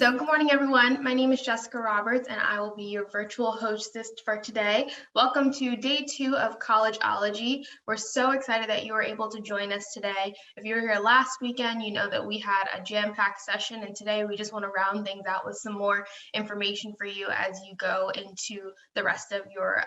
So good morning, everyone. My name is Jessica Roberts, and I will be your virtual hostess for today. Welcome to day 2 of Collegeology. We're so excited that you were able to join us today. If you were here last weekend, you know that we had a jam-packed session, and today we just want to round things out with some more information for you as you go into the rest of your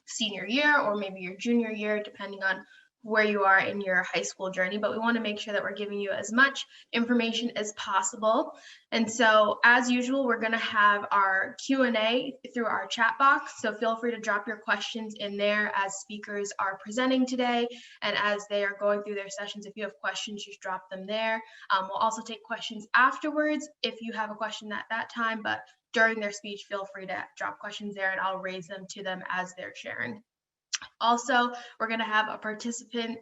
senior year or maybe your junior year, depending on where you are in your high school journey. But we want to make sure that we're giving you as much information as possible. And so as usual, we're going to have our Q&A through our chat box. So feel free to drop your questions in there as speakers are presenting today. And as they are going through their sessions, if you have questions, just drop them there. We'll also take questions afterwards if you have a question at that time, but during their speech, feel free to drop questions there and I'll raise them to them as they're sharing. Also, we're going to have a participant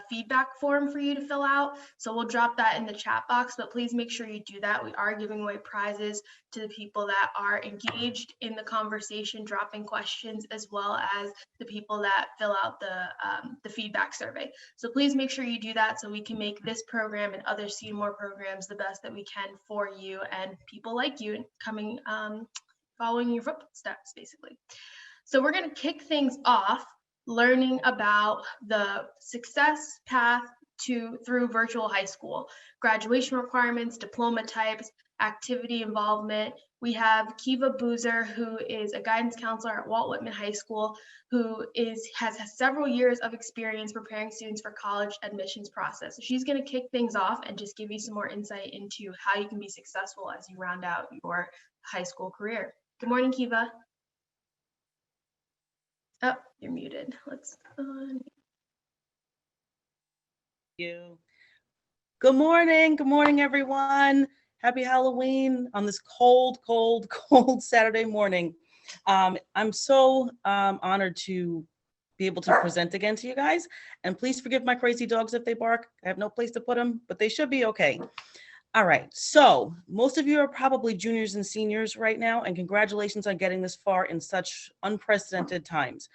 feedback form for you to fill out. So we'll drop that in the chat box, but please make sure you do that. We are giving away prizes to the people that are engaged in the conversation, dropping questions, as well as the people that fill out the feedback survey. So please make sure you do that so we can make this program and other Seymour programs the best that we can for you and people like you coming, following your footsteps, basically. So we're going to kick things off learning about the success path through virtual high school, graduation requirements, diploma types, activity involvement. We have Kiva Boozer, who is a guidance counselor at Walt Whitman High School, who has several years of experience preparing students for college admissions process. So she's going to kick things off and just give you some more insight into how you can be successful as you round out your high school career. Good morning, Kiva. Oh, you're muted. Let's you. Good morning, everyone. Happy Halloween on this cold Saturday morning. I'm so honored to be able to present again to you guys. And please forgive my crazy dogs if they bark. I have no place to put them, but they should be okay. All right, so most of you are probably juniors and seniors right now, and congratulations on getting this far in such unprecedented times.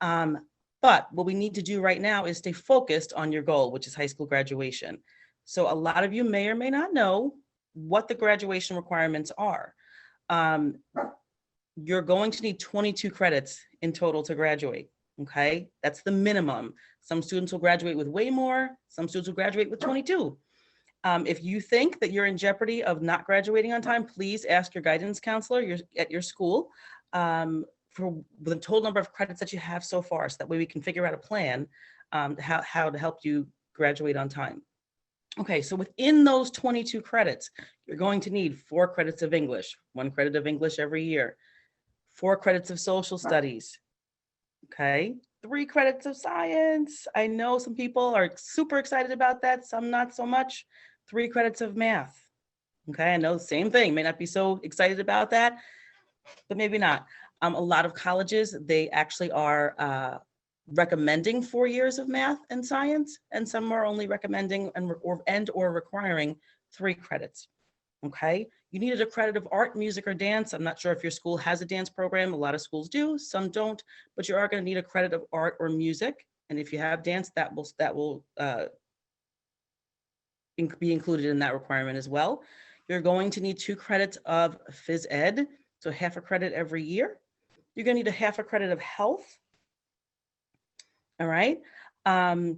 But what we need to do right now is stay focused on your goal, which is high school graduation. So a lot of you may or may not know what the graduation requirements are. You're going to need 22 credits in total to graduate, okay? That's the minimum. Some students will graduate with way more, some students will graduate with 22. If you think that you're in jeopardy of not graduating on time, please ask your guidance counselor at your school for the total number of credits that you have so far, so that way we can figure out a plan how to help you graduate on time. Okay, so within those 22 credits, you're going to need 4 credits of English, 1 credit of English every year, 4 credits of social studies, okay, 3 credits of science. I know some people are super excited about that, some not so much. 3 credits of math. Okay, I know the same thing, may not be so excited about that, but maybe not. A lot of colleges, they actually are recommending 4 years of math and science, and some are only recommending or requiring 3 credits. Okay, you needed a credit of art, music, or dance. I'm not sure if your school has a dance program. A lot of schools do, some don't, but you are going to need a credit of art or music. And if you have dance, that will be included in that requirement as well. You're going to need 2 credits of phys ed, so half a credit every year. You're going to need a half a credit of health. All right. And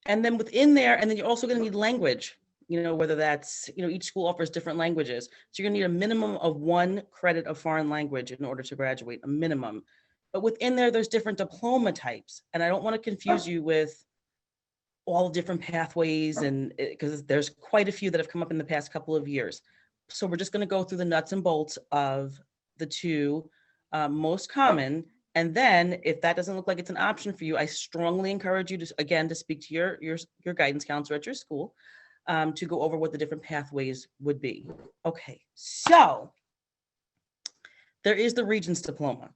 then within there, and then you're also going to need language, whether that's, each school offers different languages. So you're going to need a minimum of 1 credit of foreign language in order to graduate, a minimum. But within there, there's different diploma types. And I don't want to confuse you with all different pathways, and because there's quite a few that have come up in the past couple of years. So we're just going to go through the nuts and bolts of the 2 most common. And then if that doesn't look like it's an option for you, I strongly encourage you to speak to your guidance counselor at your school to go over what the different pathways would be. Okay, so there is the Regents Diploma.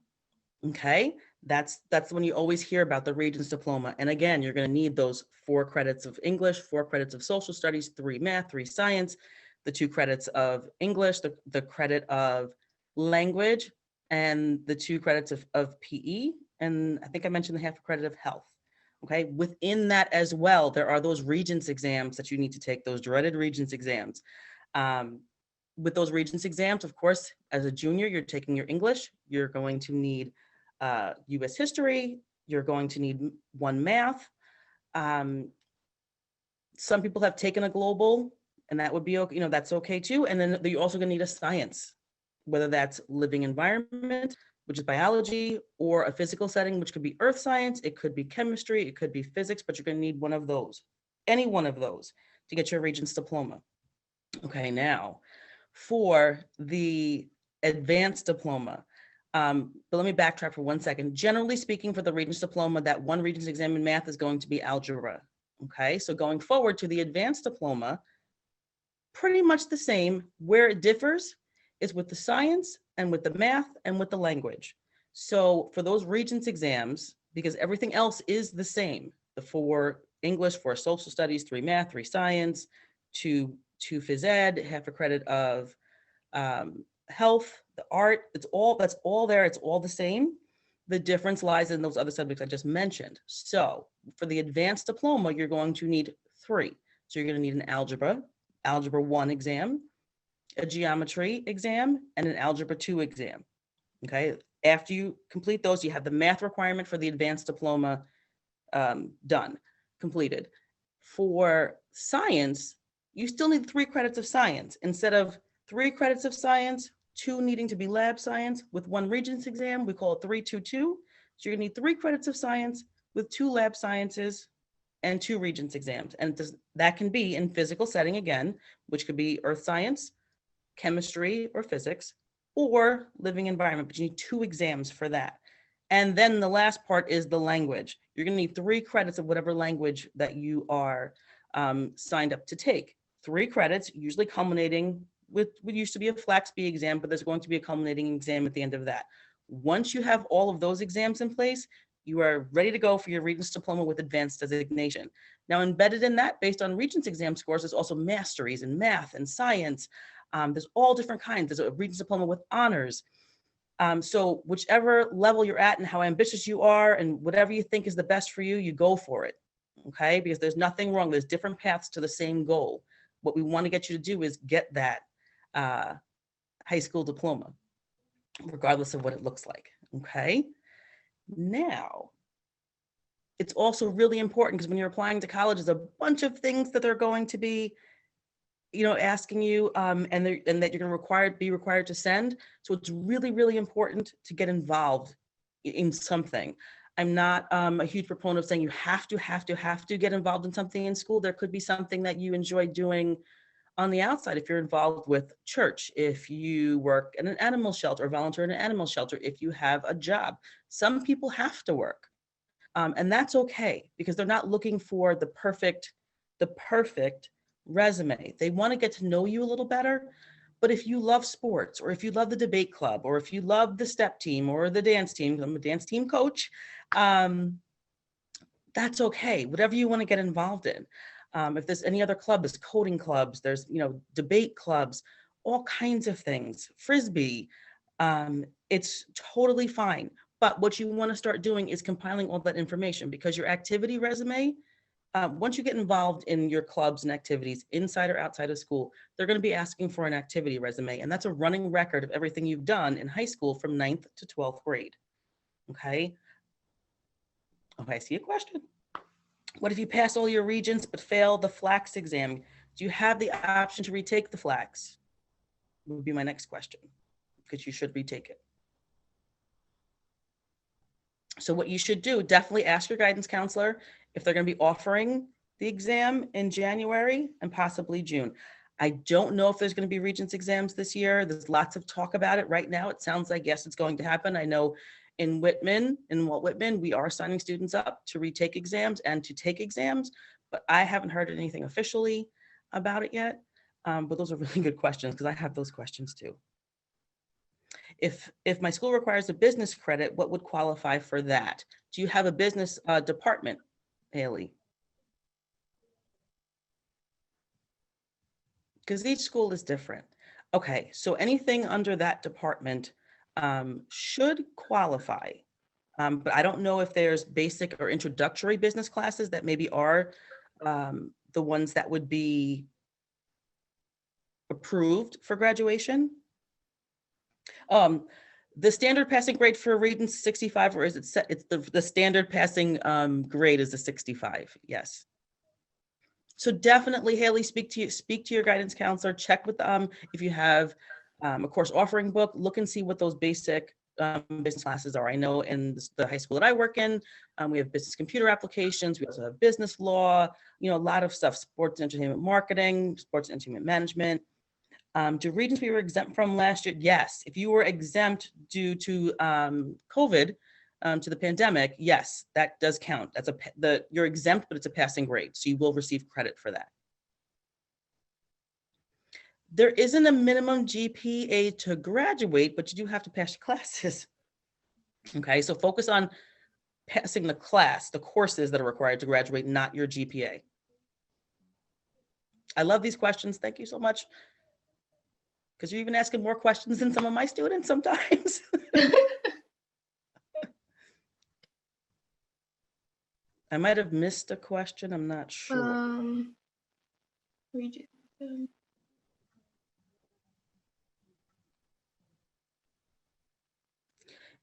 Okay, that's when you always hear about the Regents Diploma. And again, you're going to need those 4 credits of English, 4 credits of social studies, 3 math, 3 science, the 2 credits of English, the credit of language, and the 2 credits of PE. And I think I mentioned the half a credit of health. Okay, within that as well, there are those Regents exams that you need to take, those dreaded Regents exams. with those Regents exams, of course, as a junior, you're taking your English, you're going to need US history, you're going to need one math. Some people have taken a global, and that would be okay, that's okay too. And then you're also going to need a science, whether that's living environment, which is biology, or a physical setting, which could be earth science, it could be chemistry, it could be physics, but you're going to need one of those, any one of those, to get your Regents diploma. Okay, now for the advanced diploma, but let me backtrack for 1 second. Generally speaking, for the Regents diploma, that one Regents exam in math is going to be algebra. Okay, so going forward to the advanced diploma, pretty much the same. Where it differs is with the science and with the math and with the language. So for those Regents exams, because everything else is the same, the 4 English, 4 social studies, 3 math, 3 science, 2 phys ed, half a credit of health, the art, that's all there, it's all the same. The difference lies in those other subjects I just mentioned. So for the advanced diploma, you're going to need 3. So you're going to need an algebra 1 exam, a geometry exam, and an algebra 2 exam. Okay. After you complete those, you have the math requirement for the advanced diploma completed. For science, you still need 3 credits of science. Instead of 3 credits of science, 2 needing to be lab science with 1 Regents exam, we call it 3-2-2. So you're gonna need 3 credits of science with 2 lab sciences and 2 Regents exams. And that can be in physical setting again, which could be earth science, chemistry or physics, or living environment, but you need 2 exams for that. And then the last part is the language. You're gonna need 3 credits of whatever language that you are signed up to take. 3 credits, usually culminating with what used to be a FLAXB exam, but there's going to be a culminating exam at the end of that. Once you have all of those exams in place, you are ready to go for your Regents diploma with advanced designation. Now, embedded in that, based on Regents exam scores, there's also masteries in math and science. There's all different kinds. There's a Regents diploma with honors. So whichever level you're at and how ambitious you are and whatever you think is the best for you, you go for it, okay? Because there's nothing wrong. There's different paths to the same goal. What we want to get you to do is get that high school diploma, regardless of what it looks like, okay? Now, it's also really important because when you're applying to college, there's a bunch of things that they're going to be asking you and that you're going to be required to send. So it's really, really important to get involved in something. I'm not a huge proponent of saying you have to get involved in something in school. There could be something that you enjoy doing on the outside. If you're involved with church, if you work in an animal shelter or volunteer in an animal shelter, if you have a job, some people have to work. And that's okay because they're not looking for the perfect resume. They want to get to know you a little better. But if you love sports, or if you love the debate club, or if you love the step team or the dance team, I'm a dance team coach, that's okay. Whatever you want to get involved in. If there's any other club, there's coding clubs, there's debate clubs, all kinds of things, Frisbee. It's totally fine. But what you want to start doing is compiling all that information, because your activity resume, once you get involved in your clubs and activities inside or outside of school, they're going to be asking for an activity resume. And that's a running record of everything you've done in high school from 9th to 12th grade. Okay. Okay, I see a question. What if you pass all your Regents but fail the FLAX exam? Do you have the option to retake the FLAX? Would be my next question, because you should retake it. So what you should do, definitely ask your guidance counselor if they're going to be offering the exam in January and possibly June. I don't know if there's going to be Regents exams this year. There's lots of talk about it right now. It sounds like, yes, it's going to happen. I know in Walt Whitman, we are signing students up to retake exams and to take exams, but I haven't heard anything officially about it yet. But those are really good questions, because I have those questions too. If my school requires a business credit, what would qualify for that? Do you have a business department, Haley? Because each school is different. Okay, so anything under that department should qualify. But I don't know if there's basic or introductory business classes that maybe are the ones that would be approved for graduation. The standard passing grade for reading is 65, or is it set? It's the standard passing grade is the 65. Yes. So definitely, Haley, speak to your guidance counselor. Check with if you have a course offering book. Look and see what those basic business classes are. I know in the high school that I work in, we have business computer applications. We also have business law. You know, a lot of stuff: sports and entertainment marketing, sports and entertainment management. Do regions we were exempt from last year? Yes. If you were exempt due to COVID, to the pandemic, yes, that does count. That's you're exempt, but it's a passing grade, so you will receive credit for that. There isn't a minimum GPA to graduate, but you do have to pass your classes. Okay, so focus on passing the class, the courses that are required to graduate, not your GPA. I love these questions. Thank you so much. Because you're even asking more questions than some of my students sometimes. I might have missed a question. I'm not sure.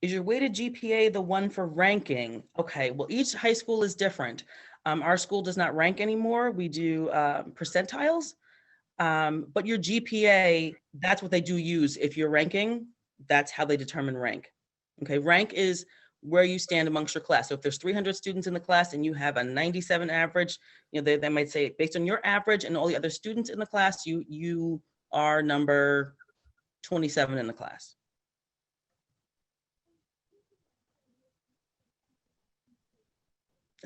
Is your weighted GPA the one for ranking? Okay, well, each high school is different. Our school does not rank anymore. We do percentiles, but your GPA, that's what they do use. If you're ranking, that's how they determine rank. Okay, rank is where you stand amongst your class. So if there's 300 students in the class and you have a 97 average, you know, they might say based on your average and all the other students in the class, you are number 27 in the class.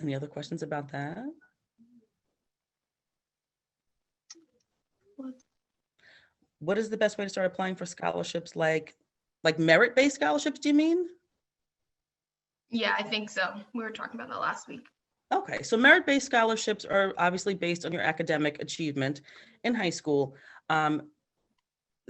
Any other questions about that? What is the best way to start applying for scholarships, like merit-based scholarships, do you mean? Yeah, I think so. We were talking about that last week. Okay, so merit-based scholarships are obviously based on your academic achievement in high school.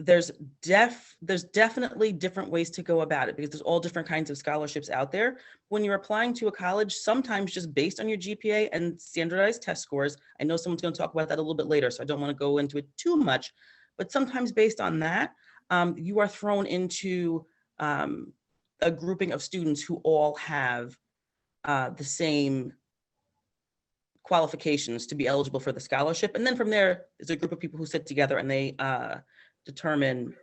There's definitely different ways to go about it because there's all different kinds of scholarships out there. When you're applying to a college, sometimes just based on your GPA and standardized test scores, I know someone's going to talk about that a little bit later, so I don't want to go into it too much, but sometimes based on that, you are thrown into a grouping of students who all have the same qualifications to be eligible for the scholarship. And then from there, there's a group of people who sit together and they determine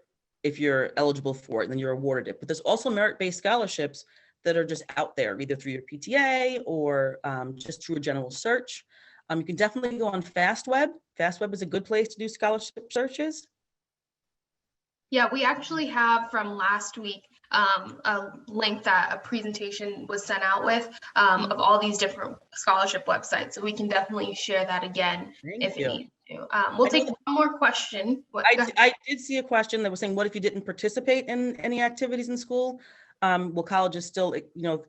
if you're eligible for it, and then you're awarded it. But there's also merit-based scholarships that are just out there, either through your PTA or just through a general search. You can definitely go on FastWeb. FastWeb is a good place to do scholarship searches. Yeah, we actually have from last week a link that a presentation was sent out with of all these different scholarship websites. So we can definitely share that again if you need to. We'll take one more question. I did see a question that was saying, what if you didn't participate in any activities in school? Will colleges still,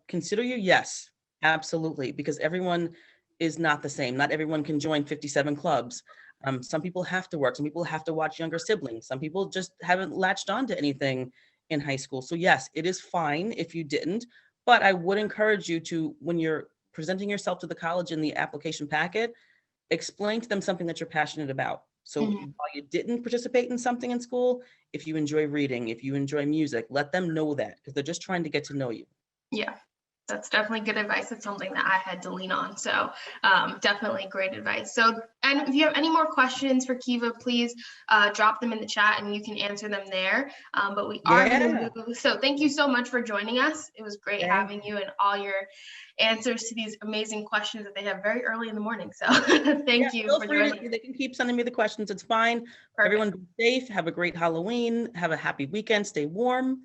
consider you? Yes, absolutely, because everyone is not the same. Not everyone can join 57 clubs. Some people have to work. Some people have to watch younger siblings. Some people just haven't latched on to anything in high school. So yes, it is fine if you didn't, but I would encourage you to, when you're presenting yourself to the college in the application packet, explain to them something that you're passionate about. So while you didn't participate in something in school, if you enjoy reading, if you enjoy music, let them know that, because they're just trying to get to know you. Yeah. That's definitely good advice. It's something that I had to lean on. So definitely great advice. So, and if you have any more questions for Kiva, please drop them in the chat and you can answer them there. But we are going to move. So thank you so much for joining us. It was great having you and all your answers to these amazing questions that they have very early in the morning. So thank you for joining. They can keep sending me the questions. It's fine. Perfect. Everyone be safe. Have a great Halloween. Have a happy weekend. Stay warm.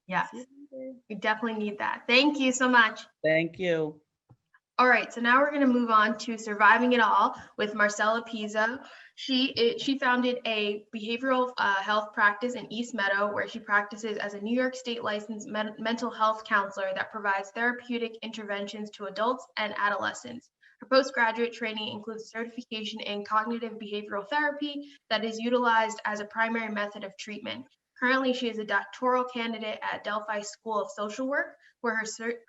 Yes. We definitely need that. Thank you so much. Thank you. All right, so now we're going to move on to Surviving It All with Marcella Pizzo. She founded a behavioral health practice in East Meadow, where she practices as a New York State licensed mental health counselor that provides therapeutic interventions to adults and adolescents. Her postgraduate training includes certification in cognitive behavioral therapy that is utilized as a primary method of treatment. Currently, she is a doctoral candidate at Delphi School of Social Work, where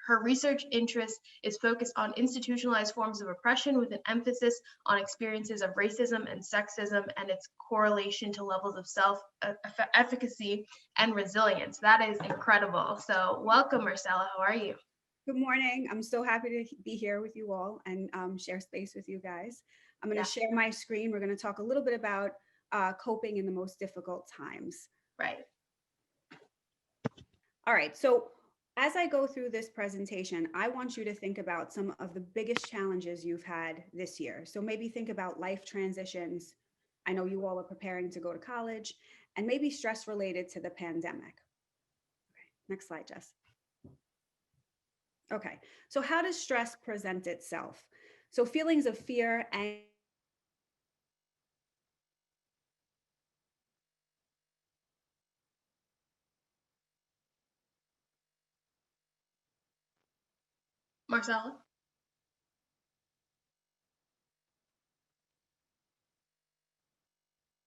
her research interest is focused on institutionalized forms of oppression with an emphasis on experiences of racism and sexism and its correlation to levels of self-efficacy and resilience. That is incredible. So welcome, Marcella. How are you? Good morning. I'm so happy to be here with you all and share space with you guys. I'm going to share my screen. We're going to talk a little bit about coping in the most difficult times. Right. All right. So as I go through this presentation, I want you to think about some of the biggest challenges you've had this year. So maybe think about life transitions. I know you all are preparing to go to college, and maybe stress related to the pandemic. Okay. Next slide, Jess. Okay, so how does stress present itself? So feelings of fear and Marcella?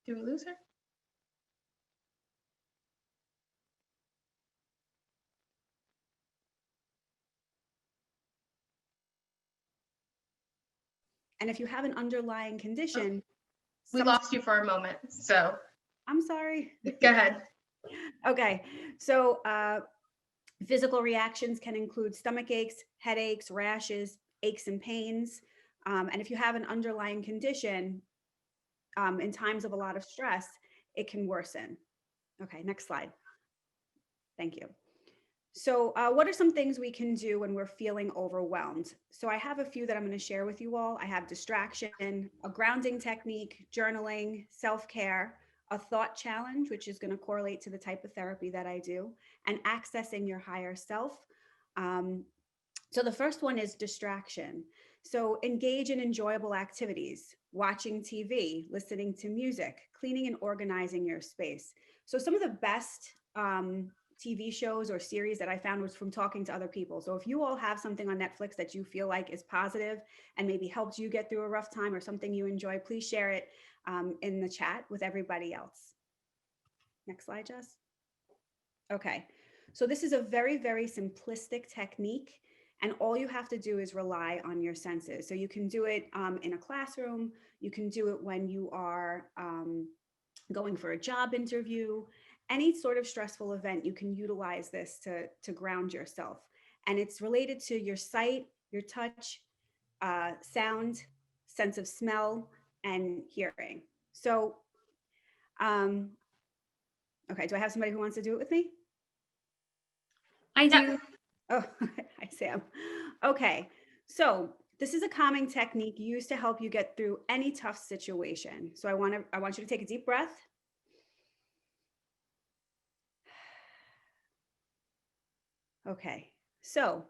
Did we lose her? if you have an underlying condition, We lost you for a moment, so I'm sorry. go ahead. Okay, so physical reactions can include stomach aches, headaches, rashes, aches and pains. And if you have an underlying condition, in times of a lot of stress, it can worsen. Okay, next slide. Thank you. So what are some things we can do when we're feeling overwhelmed? So I have a few that I'm going to share with you all. I have distraction, a grounding technique, journaling, self-care, a thought challenge, which is going to correlate to the type of therapy that I do, and accessing your higher self. So the first one is distraction. So engage in enjoyable activities, watching TV, listening to music, cleaning and organizing your space. So some of the best TV shows or series that I found was from talking to other people. So if you all have something on Netflix that you feel like is positive and maybe helped you get through a rough time or something you enjoy, please share it in the chat with everybody else. Next slide, Jess. Okay, so this is a very, very simplistic technique, and all you have to do is rely on your senses. So you can do it in a classroom, you can do it when you are going for a job interview, any sort of stressful event, you can utilize this to ground yourself. And it's related to your sight, your touch, sound, sense of smell, and hearing. So, okay, do I have somebody who wants to do it with me? I do. Oh, hi, Sam. Okay, so this is a calming technique used to help you get through any tough situation. So I want you to take a deep breath. Okay, so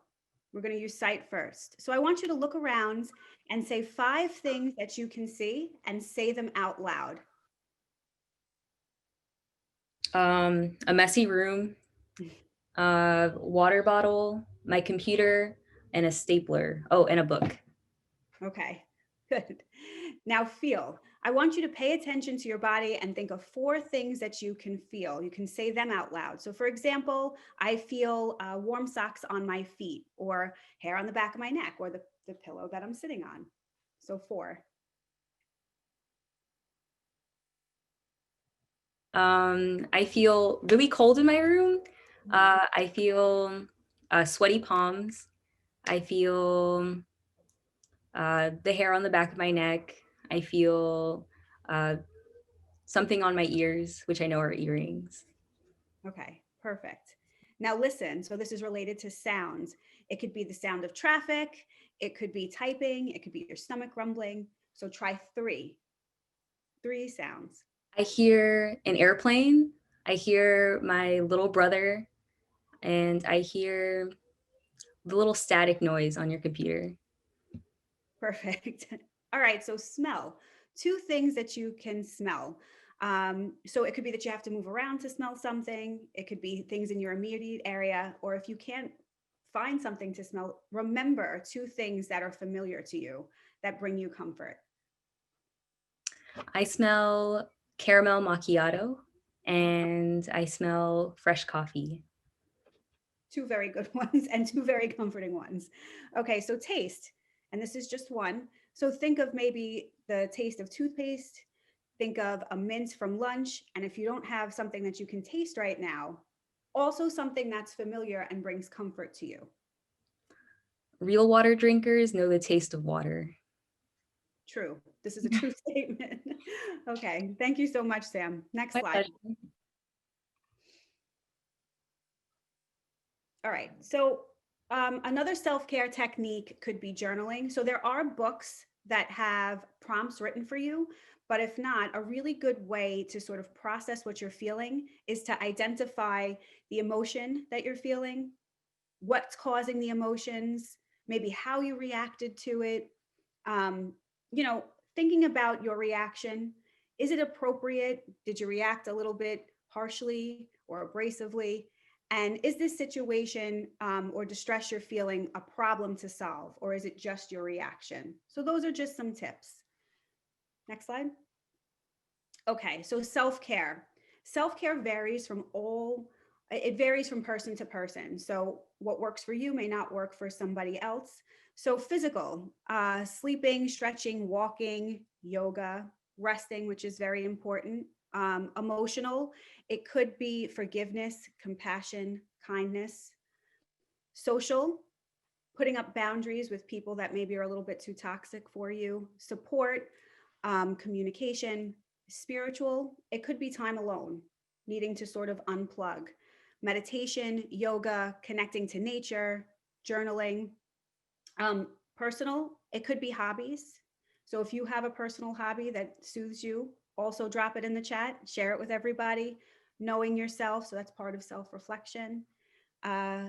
we're going to use sight first. So I want you to look around and say 5 things that you can see and say them out loud. A messy room, a water bottle, my computer, and a stapler. Oh, and a book. Okay, good. Now feel. I want you to pay attention to your body and think of 4 things that you can feel. You can say them out loud. So for example, I feel warm socks on my feet, or hair on the back of my neck, or the pillow that I'm sitting on. So 4. I feel really cold in my room. I feel sweaty palms. I feel the hair on the back of my neck. I feel something on my ears, which I know are earrings. Okay, perfect. Now listen, so this is related to sounds. It could be the sound of traffic, it could be typing, it could be your stomach rumbling. So try 3 sounds. I hear an airplane. I hear my little brother, and I hear the little static noise on your computer. Perfect. All right, so smell. 2 things that you can smell. So it could be that you have to move around to smell something. It could be things in your immediate area, or if you can't find something to smell, remember 2 things that are familiar to you that bring you comfort. I smell caramel macchiato. and I smell fresh coffee. Two very good ones and two very comforting ones. Okay, so taste, and this is just one. So think of maybe the taste of toothpaste, think of a mint from lunch, and if you don't have something that you can taste right now, also something that's familiar and brings comfort to you. Real water drinkers know the taste of water. True. This is a true statement. Okay, thank you so much, Sam. Next My slide. pleasure. All right, so another self-care technique could be journaling. So there are books that have prompts written for you, but if not, a really good way to sort of process what you're feeling is to identify the emotion that you're feeling, what's causing the emotions, maybe how you reacted to it. Um, you know, thinking about your reaction. Is it appropriate? Did you react a little bit harshly or abrasively? And is this situation or distress you're feeling a problem to solve, or is it just your reaction? So those are just some tips. Next slide. Okay, so self-care. Self-care varies from it varies from person to person. So what works for you may not work for somebody else. So physical, sleeping, stretching, walking, yoga, resting, which is very important. Emotional, it could be forgiveness, compassion, kindness. Social, putting up boundaries with people that maybe are a little bit too toxic for you. Support, communication. Spiritual, it could be time alone, needing to sort of unplug. Meditation, yoga, connecting to nature, journaling. Personal, it could be hobbies. So if you have a personal hobby that soothes you, also drop it in the chat, share it with everybody. Knowing yourself, so that's part of self-reflection.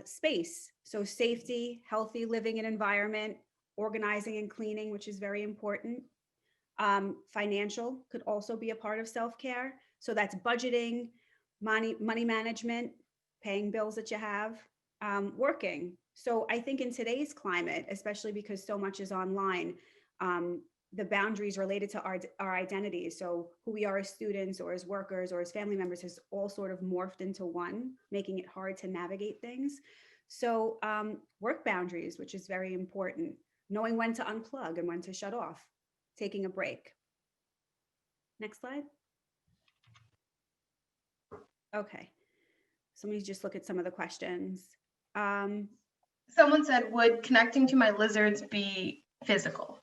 Space, so safety, healthy living and environment, organizing and cleaning, which is very important. Financial could also be a part of self-care. So that's budgeting, money management, paying bills that you have, working. So I think in today's climate, especially because so much is online, the boundaries related to our identities, so who we are as students or as workers or as family members, has all sort of morphed into one, making it hard to navigate things. So work boundaries, which is very important, knowing when to unplug and when to shut off, taking a break. Next slide. Okay, so let me just look at some of the questions. Someone said, would connecting to my lizards be physical?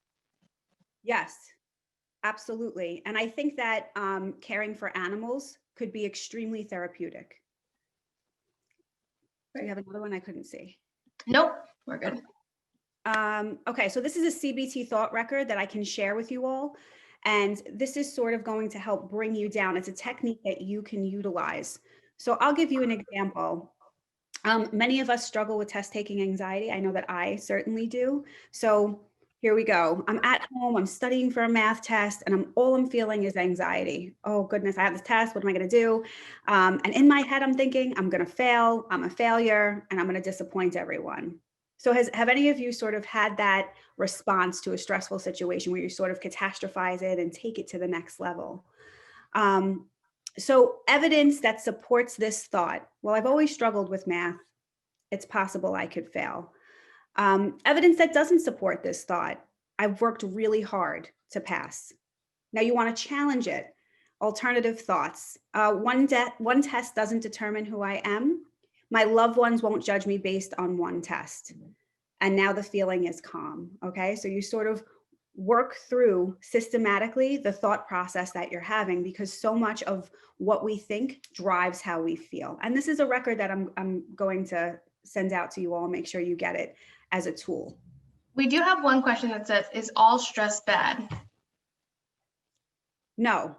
Yes, absolutely. And I think that caring for animals could be extremely therapeutic. Do you have another one I couldn't see? Nope, we're good. Okay, so this is a CBT thought record that I can share with you all. And this is sort of going to help bring you down. It's a technique that you can utilize. So I'll give you an example. Many of us struggle with test taking anxiety. I know that I certainly do. So here we go. I'm at home, I'm studying for a math test, and all I'm feeling is anxiety. Oh goodness, I have this test, what am I gonna do? And in my head, I'm thinking, I'm gonna fail, I'm a failure, and I'm gonna disappoint everyone. So have any of you sort of had that response to a stressful situation where you sort of catastrophize it and take it to the next level? So evidence that supports this thought, well, I've always struggled with math, it's possible I could fail. Evidence that doesn't support this thought, I've worked really hard to pass. Now you want to challenge it. Alternative thoughts. One test doesn't determine who I am. My loved ones won't judge me based on one test. And now the feeling is calm. Okay, so you sort of work through systematically the thought process that you're having, because so much of what we think drives how we feel. And this is a record that I'm going to send out to you all, make sure you get it as a tool. We do have one question that says, is all stress bad? No.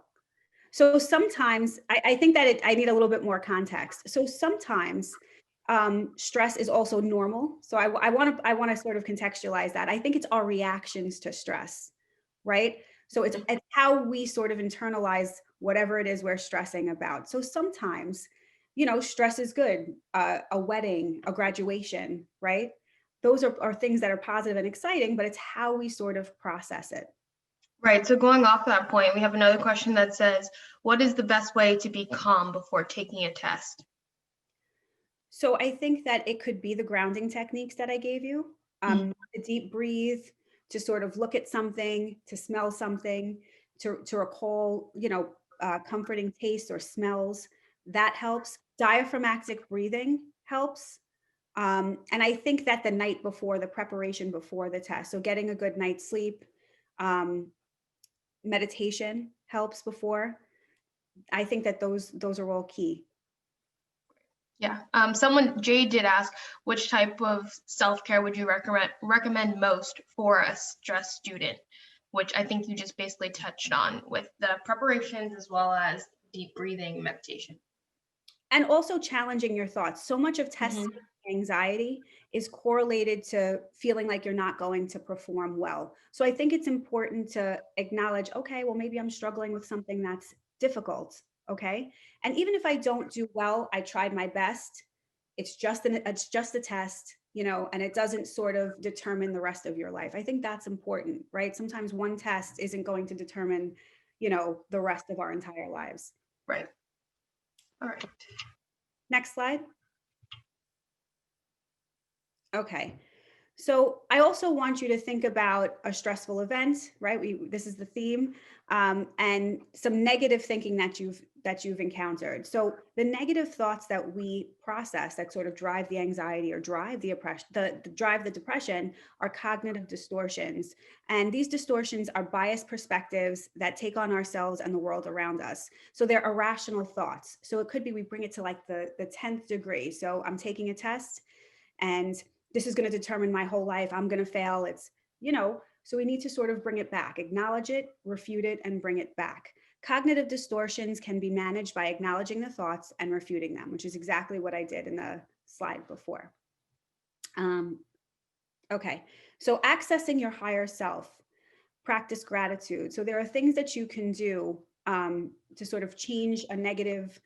So sometimes I think that I need a little bit more context. So sometimes stress is also normal. So I want to sort of contextualize that. I think it's our reactions to stress, right? So it's how we sort of internalize whatever it is we're stressing about. So sometimes, you know, stress is good. A wedding, a graduation, right? Those are things that are positive and exciting, but it's how we sort of process it. Right. So going off that point, we have another question that says, what is the best way to be calm before taking a test? So I think that it could be the grounding techniques that I gave you, the deep breathe, to sort of look at something, to smell something, to recall, comforting tastes or smells. That helps. Diaphragmatic breathing helps. And I think that the night before, the preparation before the test, so getting a good night's sleep, um, meditation helps before. I think that those are all key. Yeah. Jay did ask, which type of self-care would you recommend most for a stressed student? Which I think you just basically touched on with the preparations as well as deep breathing and meditation. And also challenging your thoughts. So much of test anxiety is correlated to feeling like you're not going to perform well. So I think it's important to acknowledge, okay, well, maybe I'm struggling with something that's difficult. Okay. And even if I don't do well, I tried my best. It's just a test, and it doesn't sort of determine the rest of your life. I think that's important, right? Sometimes one test isn't going to determine, the rest of our entire lives. Right. All right. Next slide. Okay. So I also want you to think about a stressful event, right? This is the theme, and some negative thinking that you've encountered. So the negative thoughts that we process that sort of drive the anxiety or drive the drive the depression are cognitive distortions. And these distortions are biased perspectives that take on ourselves and the world around us. So they're irrational thoughts. So it could be we bring it to like the 10th degree. So I'm taking a test and this is going to determine my whole life. I'm going to fail. So we need to sort of bring it back, acknowledge it, refute it, and bring it back. Cognitive distortions can be managed by acknowledging the thoughts and refuting them, which is exactly what I did in the slide before. Okay, so accessing your higher self, practice gratitude. So there are things that you can do to sort of change a negative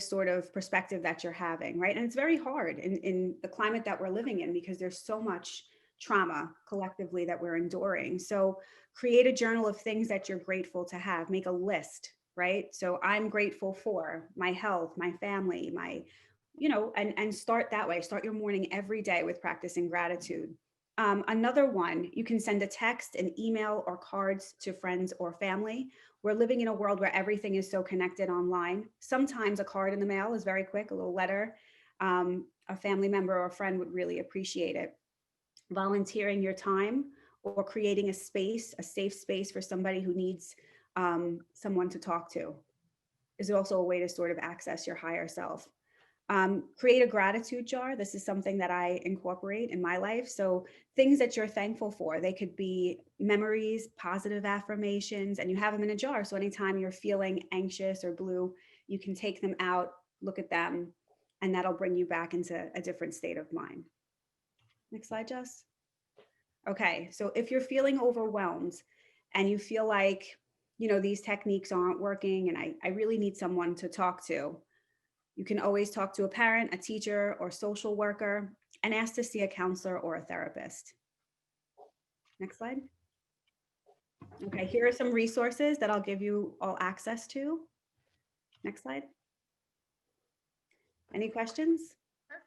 sort of perspective that you're having, right? And it's very hard in the climate that we're living in because there's so much trauma collectively that we're enduring. So create a journal of things that you're grateful to have, make a list, right? So I'm grateful for my health, my family, and start that way. Start your morning every day with practicing gratitude. Another one, you can send a text, an email, or cards to friends or family. We're living in a world where everything is so connected online. Sometimes a card in the mail is very quick, a little letter. A family member or a friend would really appreciate it. Volunteering your time or creating a safe space for somebody who needs someone to talk to is also a way to sort of access your higher self. Create a gratitude jar. This is something that I incorporate in my life. So things that you're thankful for, they could be memories, positive affirmations, and you have them in a jar. So anytime you're feeling anxious or blue, you can take them out, look at them, and that'll bring you back into a different state of mind. Next slide, Jess. Okay, so if you're feeling overwhelmed and you feel like, these techniques aren't working and I really need someone to talk to, you can always talk to a parent, a teacher, or social worker and ask to see a counselor or a therapist. Next slide. Okay, here are some resources that I'll give you all access to. Next slide. Any questions?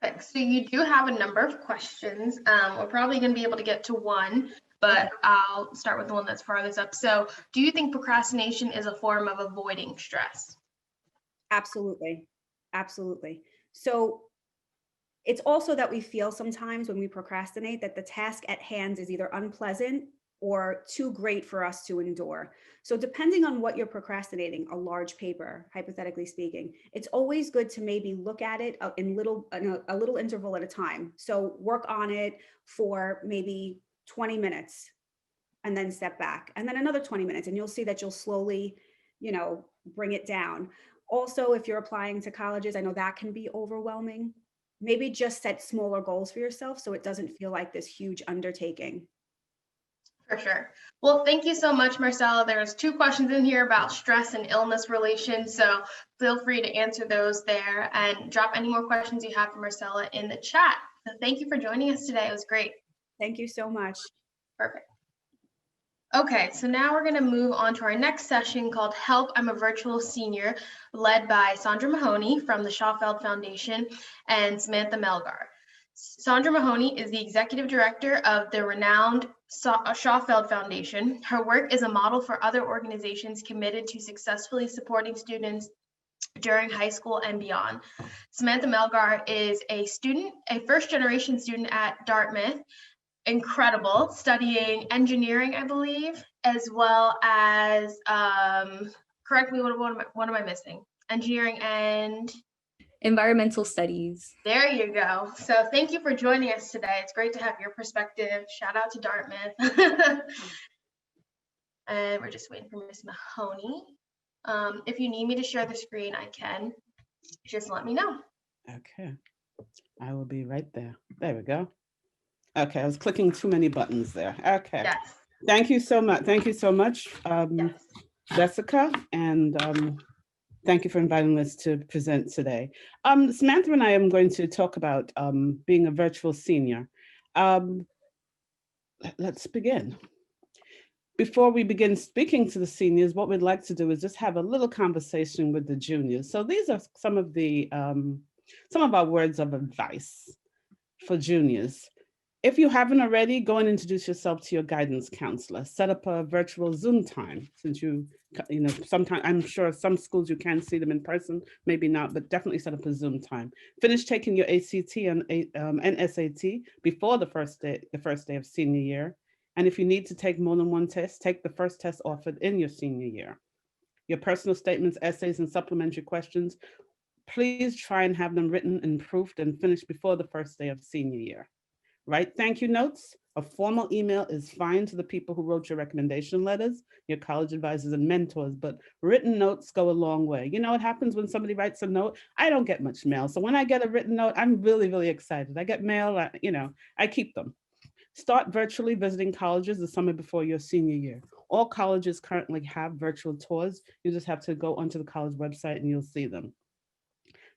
Perfect. So you do have a number of questions. We're probably going to be able to get to one, but I'll start with the one that's farthest up. So do you think procrastination is a form of avoiding stress? Absolutely. Absolutely. So it's also that we feel sometimes when we procrastinate that the task at hand is either unpleasant or too great for us to endure. So depending on what you're procrastinating, a large paper, hypothetically speaking, it's always good to maybe look at it in a little interval at a time. So work on it for maybe 20 minutes and then step back and then another 20 minutes and you'll see that you'll slowly, bring it down. Also, if you're applying to colleges, I know that can be overwhelming. Maybe just set smaller goals for yourself so it doesn't feel like this huge undertaking. For sure. Well, thank you so much, Marcella. There's 2 questions in here about stress and illness relations, so feel free to answer those there and drop any more questions you have for Marcella in the chat. So thank you for joining us today. It was great. Thank you so much. Perfect. Okay, so now we're going to move on to our next session called Help, I'm a Virtual Senior, led by Sandra Mahoney from the Schauffeld Foundation and Samantha Melgar. Sandra Mahoney is the executive director of the renowned Schauffeld Foundation. Her work is a model for other organizations committed to successfully supporting students during high school and beyond. Samantha Melgar is a first-generation student at Dartmouth, incredible, studying engineering, I believe, as well as, correct me, what am I missing? Engineering and Environmental studies. there you go. So thank you for joining us today. It's great to have your perspective. Shout out to Dartmouth. And we're just waiting for Miss Mahoney. If you need me to share the screen, I can. Just let me know. Okay, I will be right there. There we go. Okay, I was clicking too many buttons there. Okay. Yes. Thank you so much. Thank you so much, Yes. Jessica, and thank you for inviting us to present today. Samantha and I am going to talk about being a virtual senior. Let's begin. Before we begin speaking to the seniors, what we'd like to do is just have a little conversation with the juniors. So these are some of our words of advice for juniors. If you haven't already, go and introduce yourself to your guidance counselor. Set up a virtual Zoom time, since sometimes I'm sure some schools you can see them in person, maybe not, but definitely set up a Zoom time. Finish taking your ACT and SAT before the first day of senior year. And if you need to take more than one test, take the first test offered in your senior year. Your personal statements, essays, and supplementary questions, please try and have them written and proofed and finished before the first day of senior year. Write thank you notes. A formal email is fine to the people who wrote your recommendation letters, your college advisors and mentors, but written notes go a long way. You know what happens when somebody writes a note? I don't get much mail. So when I get a written note, I'm really, really excited. I get mail, I keep them. Start virtually visiting colleges the summer before your senior year. All colleges currently have virtual tours. You just have to go onto the college website and you'll see them.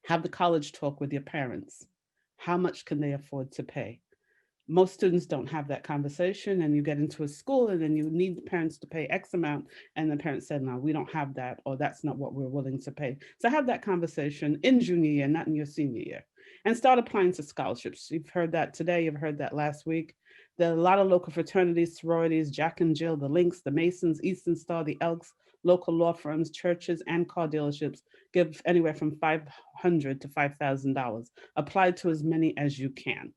Have the college talk with your parents. How much can they afford to pay? Most students don't have that conversation, and you get into a school and then you need parents to pay X amount, and the parents said, no, we don't have that, or that's not what we're willing to pay. So have that conversation in junior year, not in your senior year, and start applying to scholarships. You've heard that today, you've heard that last week. There are a lot of local fraternities, sororities, Jack and Jill, the Lynx, the Masons, Eastern Star, the Elks, local law firms, churches, and car dealerships give anywhere from $500 to $5,000. Apply to as many as you can.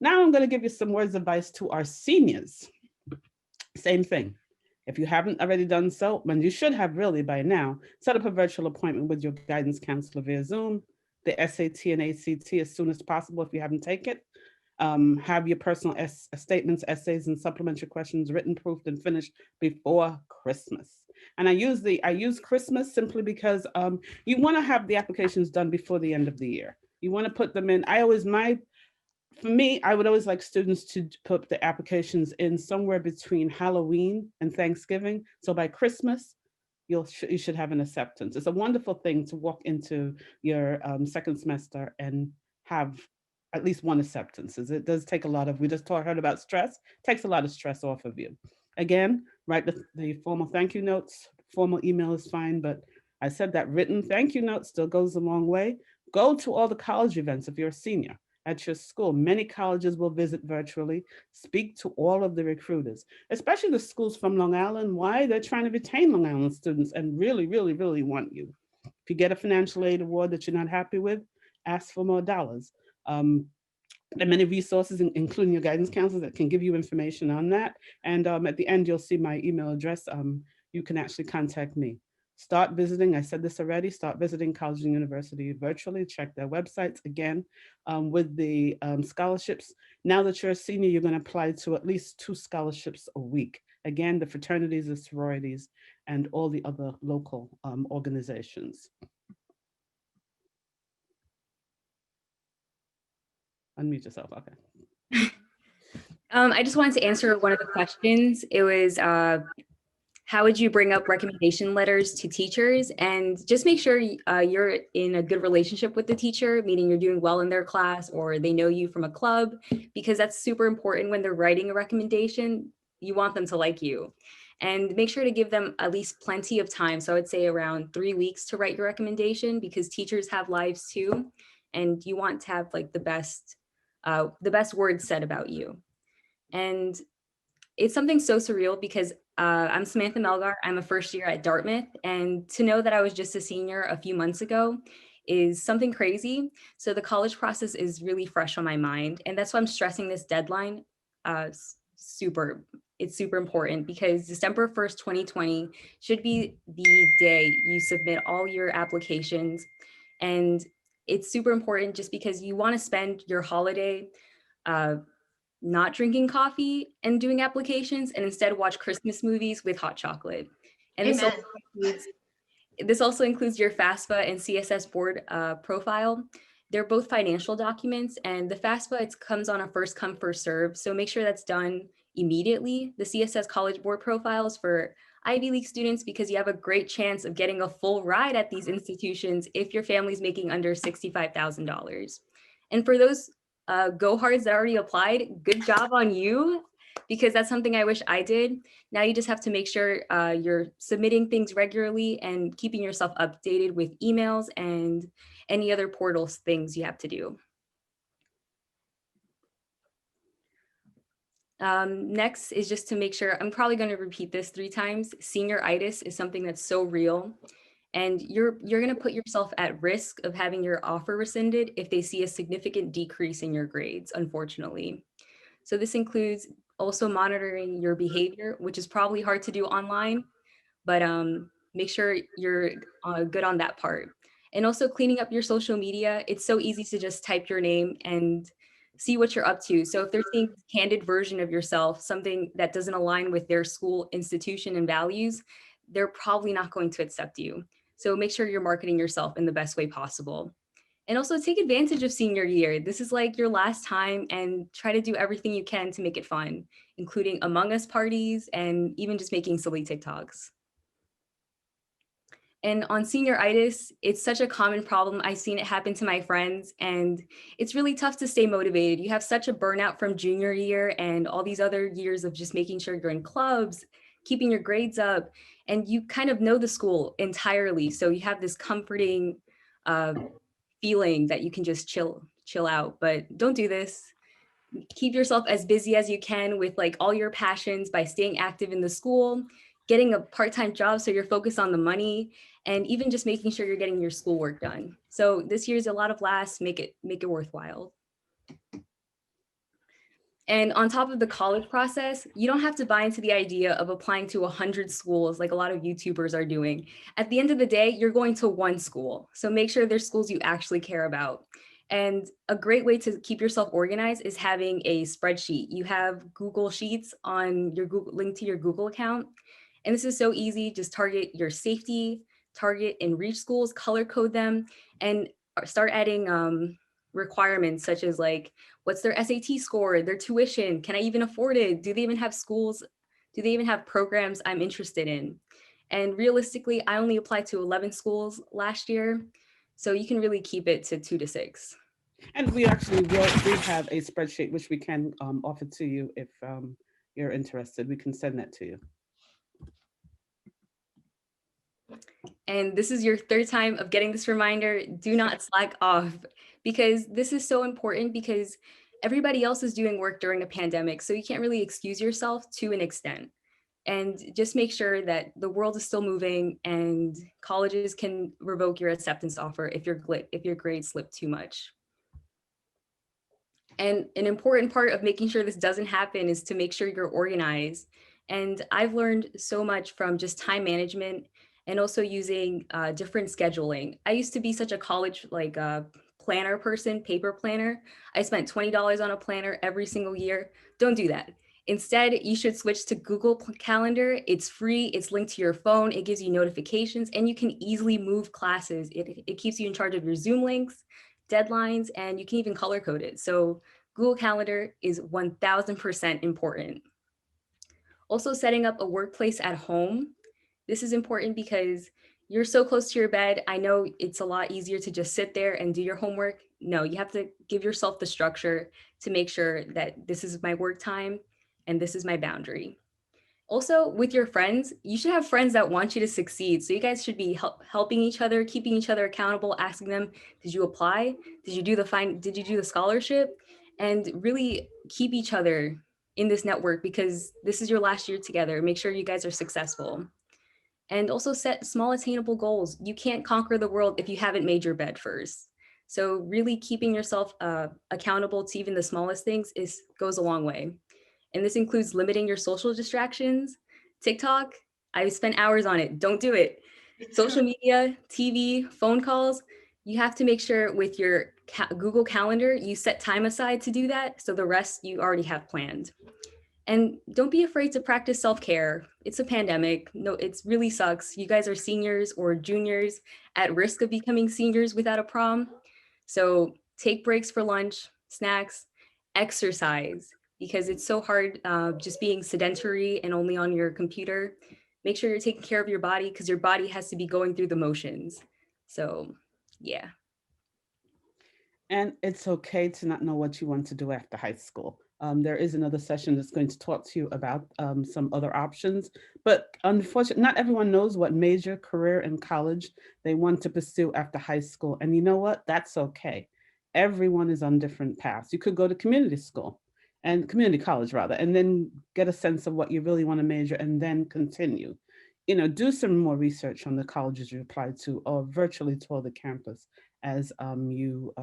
Now I'm going to give you some words of advice to our seniors. Same thing. If you haven't already done so, and you should have really by now, set up a virtual appointment with your guidance counselor via Zoom, the SAT and ACT as soon as possible if you haven't taken it. Have your personal statements, essays, and supplementary questions written, proofed, and finished before Christmas. And I use Christmas simply because you want to have the applications done before the end of the year. You want to put them in. For me, I would always like students to put the applications in somewhere between Halloween and Thanksgiving. So by Christmas, you should have an acceptance. It's a wonderful thing to walk into your second semester and have at least one acceptance. It does take a lot of, we just heard about stress, takes a lot of stress off of you. Again, write the formal thank you notes. Formal email is fine, but I said that written thank you note still goes a long way. Go to all the college events if you're a senior at your school. Many colleges will visit virtually. Speak to all of the recruiters, especially the schools from Long Island. Why? They're trying to retain Long Island students and really, really, really want you. If you get a financial aid award that you're not happy with, ask for more dollars. There are many resources, including your guidance counselor, that can give you information on that. And at the end, you'll see my email address. You can actually contact me. Start visiting, I said this already, start visiting colleges and universities virtually, check their websites. Again, with the scholarships, now that you're a senior, you're gonna apply to at least 2 scholarships a week. Again, the fraternities, the sororities, and all the other local organizations. Unmute yourself, okay. I just wanted to answer one of the questions. It was, how would you bring up recommendation letters to teachers? And just make sure you're in a good relationship with the teacher, meaning you're doing well in their class or they know you from a club, because that's super important when they're writing a recommendation. You want them to like you. and make sure to give them at least plenty of time. So I would say around 3 weeks to write your recommendation, because teachers have lives too, and you want to have like the best words said about you. And it's something so surreal because I'm Samantha Melgar. I'm a first year at Dartmouth. And to know that I was just a senior a few months ago is something crazy. So the college process is really fresh on my mind. And that's why I'm stressing this deadline. It's super important, because December 1st, 2020 should be the day you submit all your applications. And it's super important just because you want to spend your holiday not drinking coffee and doing applications, and instead watch Christmas movies with hot chocolate. And Amen. this also includes your FAFSA and CSS board profile. They're both financial documents, and the FAFSA, it comes on a first come, first serve. So make sure that's done immediately. The CSS college board profiles for Ivy League students, because you have a great chance of getting a full ride at these institutions if your family's making under $65,000. And for those go hards that already applied, good job on you, because that's something I wish I did. Now you just have to make sure you're submitting things regularly and keeping yourself updated with emails and any other portals things you have to do. Next is just to make sure, I'm probably going to repeat this 3 times. Senioritis is something that's so real. And you're going to put yourself at risk of having your offer rescinded if they see a significant decrease in your grades, unfortunately. So this includes also monitoring your behavior, which is probably hard to do online, but make sure you're good on that part. And also cleaning up your social media. It's so easy to just type your name and see what you're up to. So if they're seeing a candid version of yourself, something that doesn't align with their school, institution, and values, they're probably not going to accept you. So make sure you're marketing yourself in the best way possible. And also take advantage of senior year. This is like your last time, and try to do everything you can to make it fun, including Among Us parties and even just making silly TikToks. And on senioritis, it's such a common problem. I've seen it happen to my friends, and it's really tough to stay motivated. You have such a burnout from junior year and all these other years of just making sure you're in clubs, keeping your grades up, and you kind of know the school entirely. So you have this comforting feeling that you can just chill out, but don't do this. Keep yourself as busy as you can with like all your passions by staying active in the school, getting a part-time job so you're focused on the money, and even just making sure you're getting your schoolwork done. So this year's a lot of laughs, make it worthwhile. And on top of the college process, you don't have to buy into the idea of applying to 100 schools like a lot of YouTubers are doing. At the end of the day, you're going to one school. So make sure there's schools you actually care about. And a great way to keep yourself organized is having a spreadsheet. You have Google Sheets on your Google, link to your Google account. And this is so easy. Just target your safety, target and reach schools, color code them, and start adding requirements such as like, what's their SAT score, their tuition, can I even afford it? Do they even have schools? Do they even have programs I'm interested in? And realistically, I only applied to 11 schools last year. So you can really keep it to 2 to 6. And we actually do have a spreadsheet which we can offer to you if you're interested. We can send that to you. And this is your 3rd time of getting this reminder. Do not slack off, because this is so important, because everybody else is doing work during a pandemic. So you can't really excuse yourself to an extent. And just make sure that the world is still moving, and colleges can revoke your acceptance offer if your grades slip too much. And an important part of making sure this doesn't happen is to make sure you're organized. And I've learned so much from just time management and also using different scheduling. I used to be such a college planner person, paper planner. I spent $20 on a planner every single year. Don't do that. Instead, you should switch to Google Calendar. It's free, it's linked to your phone, it gives you notifications, and you can easily move classes. It keeps you in charge of your Zoom links, deadlines, and you can even color code it. So Google Calendar is 1000% important. Also, setting up a workplace at home. This is important because you're so close to your bed. I know it's a lot easier to just sit there and do your homework. No, you have to give yourself the structure to make sure that this is my work time and this is my boundary. Also, with your friends, you should have friends that want you to succeed. So you guys should be helping each other, keeping each other accountable, asking them, did you apply? Did you do the scholarship? And really keep each other in this network, because this is your last year together. Make sure you guys are successful. And also set small attainable goals. You can't conquer the world if you haven't made your bed first. So really keeping yourself accountable to even the smallest things goes a long way. And this includes limiting your social distractions. TikTok, I spent hours on it. Don't do it. Social media, TV, phone calls. You have to make sure with your Google Calendar, you set time aside to do that. So the rest you already have planned. And don't be afraid to practice self-care. It's a pandemic. No, it really sucks. You guys are seniors or juniors at risk of becoming seniors without a prom. So take breaks for lunch, snacks, exercise, because it's so hard just being sedentary and only on your computer. Make sure you're taking care of your body, because your body has to be going through the motions. So yeah. And it's okay to not know what you want to do after high school. There is another session that's going to talk to you about some other options, but unfortunately, not everyone knows what major, career, and college they want to pursue after high school. And you know what? That's okay. Everyone is on different paths. You could go to community school and community college rather, and then get a sense of what you really want to major and then continue. You know, do some more research on the colleges you apply to, or virtually tour the campus as you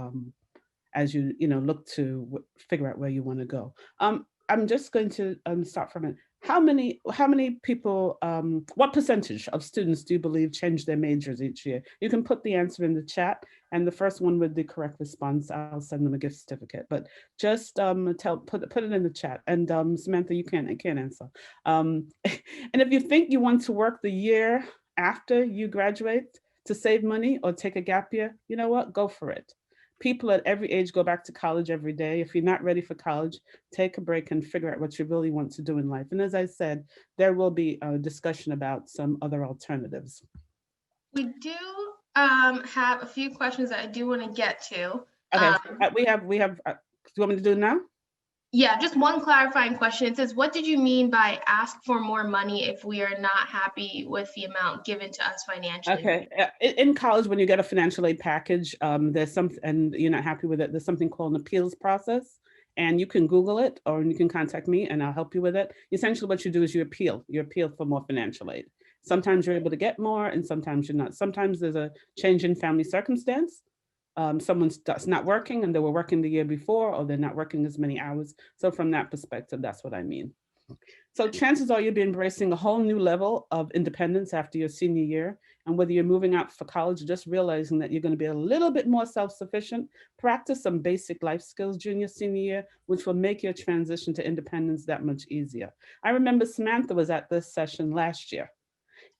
look to figure out where you want to go. I'm just going to start from it. How many people, what percentage of students do you believe change their majors each year? You can put the answer in the chat, and the first one with the correct response, I'll send them a gift certificate. But just put it in the chat. And Samantha, you can't answer. And if you think you want to work the year after you graduate to save money or take a gap year, you know what? Go for it. People at every age go back to college every day. If you're not ready for college, take a break and figure out what you really want to do in life. And as I said, there will be a discussion about some other alternatives. We do have a few questions that I do want to get to. Okay, we have, do you want me to do it now? Yeah, just one clarifying question. It says, what did you mean by ask for more money if we are not happy with the amount given to us financially? Okay, in college, when you get a financial aid package, there's something, and you're not happy with it, there's something called an appeals process. And you can Google it, or you can contact me and I'll help you with it. Essentially what you do is you appeal for more financial aid. Sometimes you're able to get more and sometimes you're not. Sometimes there's a change in family circumstance. Someone's not working and they were working the year before, or they're not working as many hours. So from that perspective, that's what I mean. So chances are you'll be embracing a whole new level of independence after your senior year. And whether you're moving out for college, just realizing that you're going to be a little bit more self-sufficient, practice some basic life skills junior, senior year, which will make your transition to independence that much easier. I remember Samantha was at this session last year.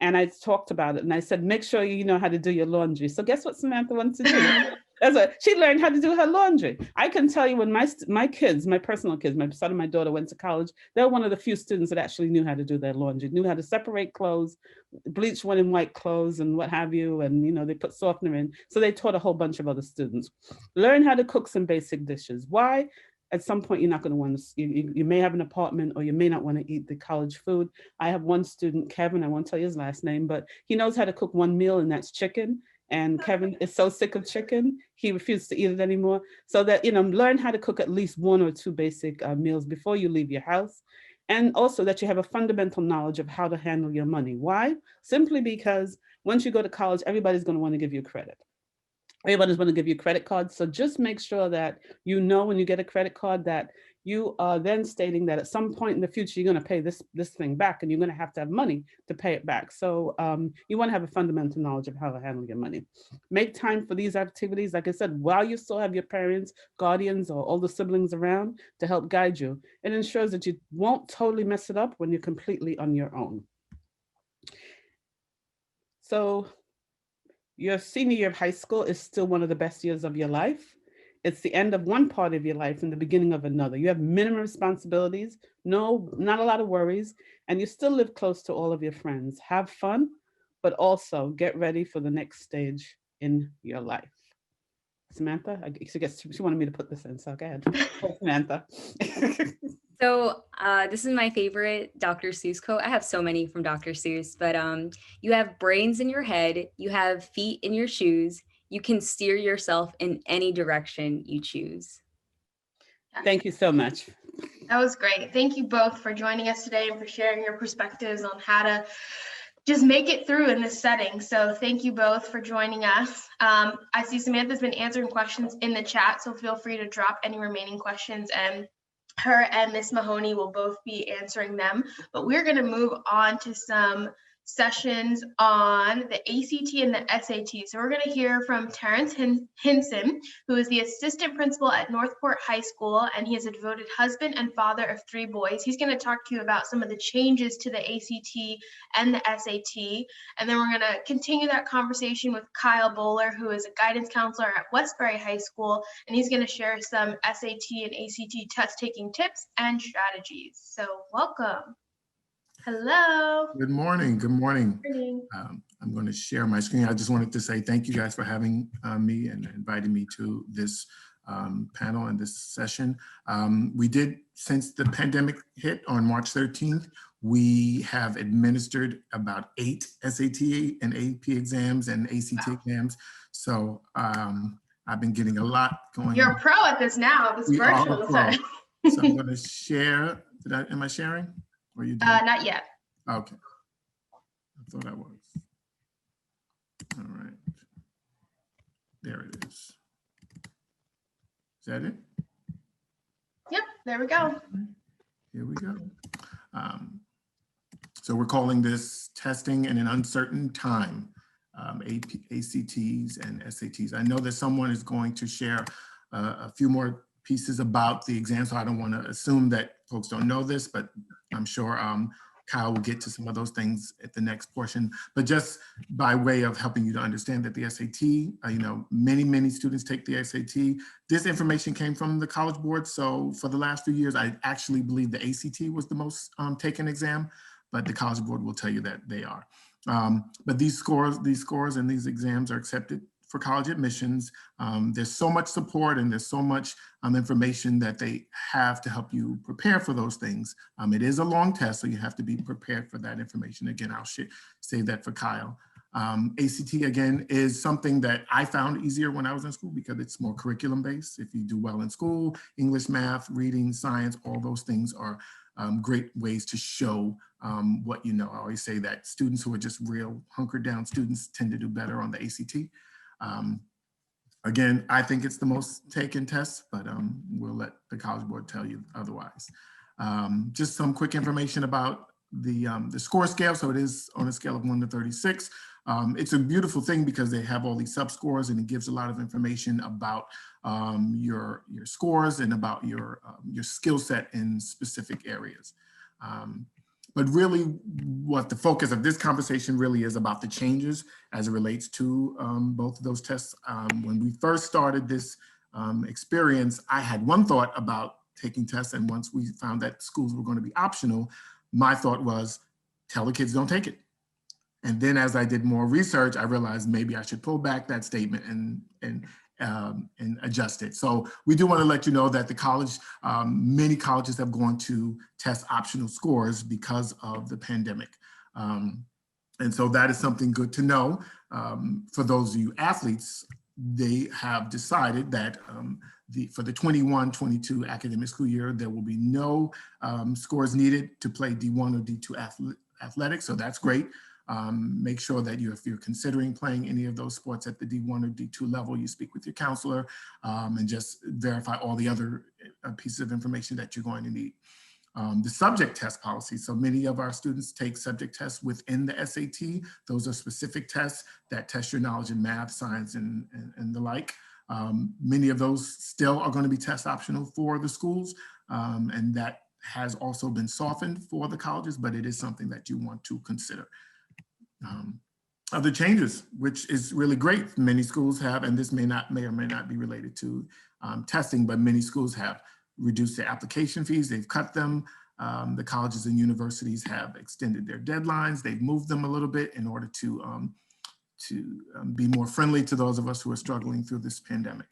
And I talked about it and I said, make sure you know how to do your laundry. So guess what Samantha wants to do? She learned how to do her laundry. I can tell you when my kids, my personal kids, my son and my daughter went to college, they're one of the few students that actually knew how to do their laundry, knew how to separate clothes, bleach one in white clothes and what have you. And, they put softener in. So they taught a whole bunch of other students. Learn how to cook some basic dishes. Why? At some point, you're not going to want to, you may have an apartment or you may not want to eat the college food. I have one student, Kevin, I won't tell you his last name, but he knows how to cook one meal and that's chicken. And Kevin is so sick of chicken, he refuses to eat it anymore. So that, learn how to cook at least one or two basic meals before you leave your house. And also that you have a fundamental knowledge of how to handle your money. Why? Simply because once you go to college, everybody's going to want to give you credit. Everybody's going to give you credit cards. So just make sure that when you get a credit card that you are then stating that at some point in the future, you're going to pay this thing back and you're going to have money to pay it back. So you want to have a fundamental knowledge of how to handle your money. Make time for these activities. Like I said, while you still have your parents, guardians, or older siblings around to help guide you, it ensures that you won't totally mess it up when you're completely on your own. So your senior year of high school is still one of the best years of your life. It's the end of one part of your life and the beginning of another. You have minimum responsibilities, not a lot of worries, and you still live close to all of your friends. Have fun, but also get ready for the next stage in your life. Samantha, I guess she wanted me to put this in, so go ahead. Samantha. So this is my favorite Dr. Seuss quote. I have so many from Dr. Seuss, but you have brains in your head, you have feet in your shoes, you can steer yourself in any direction you choose. Thank you so much. That was great. Thank you both for joining us today and for sharing your perspectives on how to just make it through in this setting. So thank you both for joining us. I see Samantha's been answering questions in the chat, so feel free to drop any remaining questions, and her and Miss Mahoney will both be answering them. But we're going to move on to some sessions on the ACT and the SAT. So we're going to hear from Terrence Hinson, who is the assistant principal at Northport High School, and he is a devoted husband and father of 3 boys. He's going to talk to you about some of the changes to the ACT and the SAT. And then we're going to continue that conversation with Kyle Bowler, who is a guidance counselor at Westbury High School, and he's going to share some SAT and ACT test taking tips and strategies. So welcome. Hello. Good morning. Good morning. Good morning. I'm going to share my screen. I just wanted to say thank you guys for having me and inviting me to this panel and this session. We did, since the pandemic hit on March 13th, we have administered about 8 SAT and AP exams and ACT exams. So I've been getting a lot going You're on. a pro at this now. It's virtual. So I'm going to share. Am I sharing? Or you doing? Not yet. Okay. I thought I was. All right. There it is. Is that it? Yep, there we go. Here we go. So we're calling this testing in an uncertain time, ACTs and SATs. I know that someone is going to share a few more pieces about the exam, so I don't want to assume that folks don't know this, but I'm sure Kyle will get to some of those things at the next portion. But just by way of helping you to understand that the SAT, many students take the SAT. This information came from the College Board. So for the last few years, I actually believe the ACT was the most taken exam, but the College Board will tell you that they are. But these scores and these exams are accepted for college admissions. There's so much support and there's so much information that they have to help you prepare for those things. It is a long test, so you have to be prepared for that information. Again, I'll say that for Kyle. ACT, again, is something that I found easier when I was in school because it's more curriculum based. If you do well in school, English, math, reading, science, all those things are great ways to show what you know. I always say that students who are just real hunkered down students tend to do better on the ACT. Again, I think it's the most taken test, but we'll let the College Board tell you otherwise. Just some quick information about the score scale. So it is on a scale of 1 to 36. It's a beautiful thing because they have all these sub-scores and it gives a lot of information about your scores and about your skill set in specific areas. But really what the focus of this conversation really is about the changes as it relates to both of those tests. When we first started this experience, I had one thought about taking tests, and once we found that schools were going to be optional, my thought was, tell the kids don't take it. And then as I did more research, I realized maybe I should pull back that statement and adjust it. So we do want to let you know that the college, many colleges have gone to test optional scores because of the pandemic. And so that is something good to know. For those of you athletes, they have decided that for the 21-22 academic school year, there will be no scores needed to play D1 or D2 athletics. So that's great. Make sure that if you're considering playing any of those sports at the D1 or D2 level, you speak with your counselor and just verify all the other pieces of information that you're going to need. The subject test policy. So many of our students take subject tests within the SAT. Those are specific tests that test your knowledge in math, science, and the like. Many of those still are going to be test optional for the schools, and that has also been softened for the colleges, but it is something that you want to consider. Other changes, which is really great. Many schools have, and this may or may not be related to testing, but many schools have reduced their application fees. They've cut them. The colleges and universities have extended their deadlines. They've moved them a little bit in order to be more friendly to those of us who are struggling through this pandemic.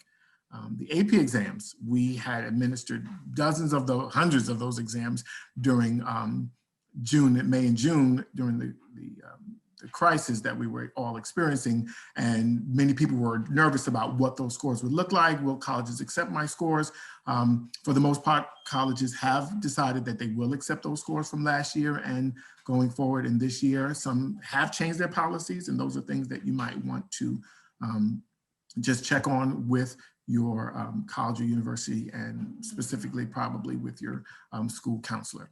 the AP exams. We had administered hundreds of those exams during May and June, during the crisis that we were all experiencing. And many people were nervous about what those scores would look like. Will colleges accept my scores? For the most part, colleges have decided that they will accept those scores from last year and going forward in this year. Some have changed their policies, and those are things that you might want to just check on with your college or university, and specifically probably with your school counselor.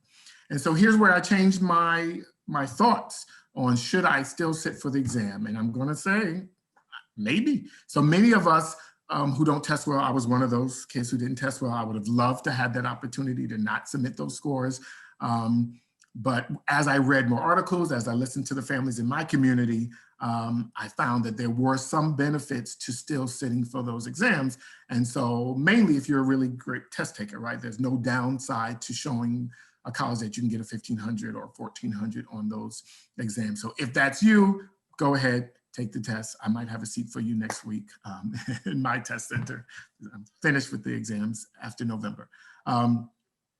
And so here's where I changed my thoughts on, should I still sit for the exam? And I'm gonna say, maybe. So many of us who don't test well, I was one of those kids who didn't test well. I would have loved to have that opportunity to not submit those scores. But as I read more articles, as I listened to the families in my community, I found that there were some benefits to still sitting for those exams. And so mainly if you're a really great test taker, right? There's no downside to showing a college that you can get a 1,500 or 1,400 on those exams. So if that's you, go ahead, take the test. I might have a seat for you next week in my test center. I'm finished with the exams after November.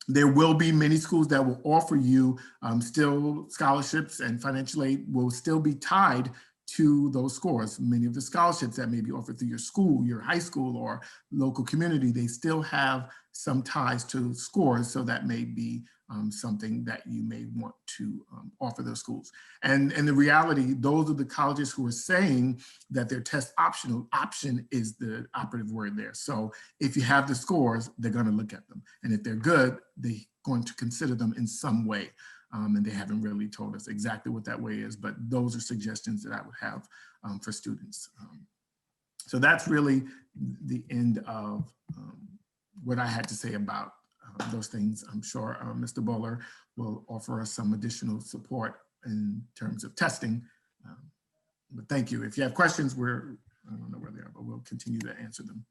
There will be many schools that will offer you still scholarships, and financial aid will still be tied to those scores. Many of the scholarships that may be offered through your school, your high school, or local community, they still have some ties to scores. So that may be something that you may want to offer those schools. And the reality, those are the colleges who are saying that their test option is the operative word there. So if you have the scores, they're going to look at them. And if they're good, they're going to consider them in some way. And they haven't really told us exactly what that way is, but those are suggestions that I would have for students. So that's really the end of what I had to say about those things. I'm sure Mr. Bowler will offer us some additional support in terms of testing. But thank you. If you have questions, I don't know where they are, but we'll continue to answer them.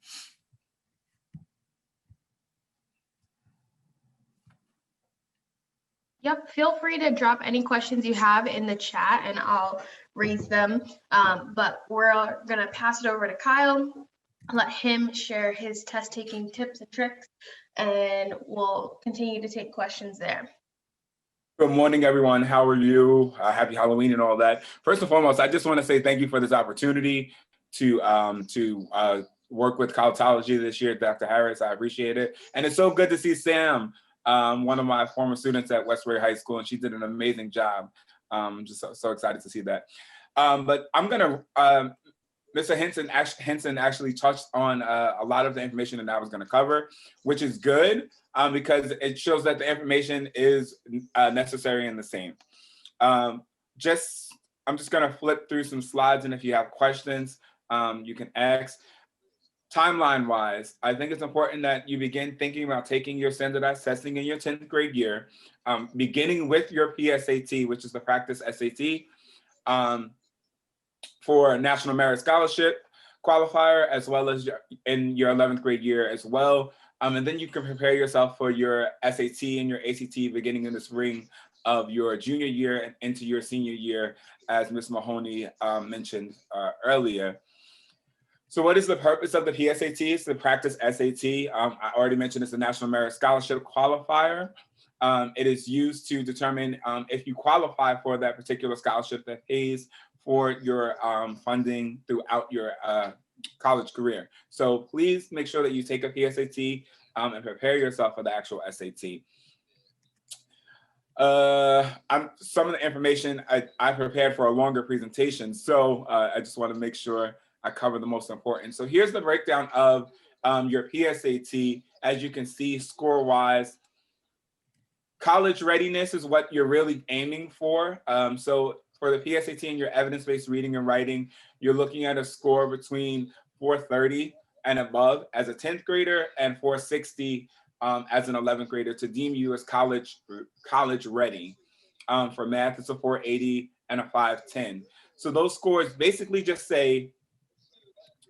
Yep, feel free to drop any questions you have in the chat and I'll raise them. But we're gonna pass it over to Kyle, let him share his test taking tips and tricks, and we'll continue to take questions there. Good morning, everyone. How are you? Happy Halloween and all that. First and foremost, I just want to say thank you for this opportunity to work with Collegeology this year, Dr. Harris. I appreciate it. And it's so good to see Sam, one of my former students at Westbury High School, and she did an amazing job. Just so excited to see that. But I'm gonna, Mr. Henson actually touched on a lot of the information that I was gonna cover, which is good because it shows that the information is necessary and the same. I'm just gonna flip through some slides, and if you have questions, you can ask. Timeline-wise, I think it's important that you begin thinking about taking your standardized testing in your 10th grade year, beginning with your PSAT, which is the practice SAT, for National Merit Scholarship qualifier, as well as in your 11th grade year as well. And then you can prepare yourself for your SAT and your ACT beginning in the spring of your junior year and into your senior year, as Ms. Mahoney mentioned earlier. So what is the purpose of the PSAT? It's the practice SAT. I already mentioned it's the National Merit Scholarship qualifier. It is used to determine if you qualify for that particular scholarship that pays for your funding throughout your college career. So please make sure that you take a PSAT and prepare yourself for the actual SAT. Some of the information I prepared for a longer presentation, so I just want to make sure I cover the most important. So here's the breakdown of your PSAT. As you can see, score-wise, college readiness is what you're really aiming for. So for the PSAT and your evidence-based reading and writing, you're looking at a score between 430 and above as a 10th grader and 460 as an 11th grader to deem you as college ready. For math, it's a 480 and a 510. So those scores basically just say,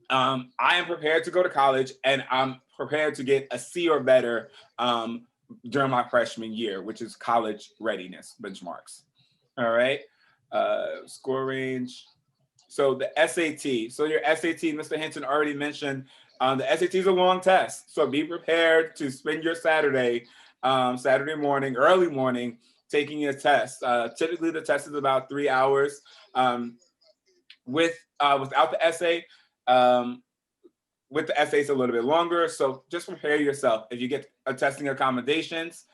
I am prepared to go to college and I'm prepared to get a C or better during my freshman year, which is college readiness benchmarks. All right, score range. So the SAT. So your SAT, Mr. Hinton already mentioned, the SAT is a long test. So be prepared to spend your Saturday, Saturday morning, early morning, taking your test. Typically, the test is about 3 hours. Without the essay, with the essay, it's a little bit longer. So just prepare yourself. If you get testing accommodations,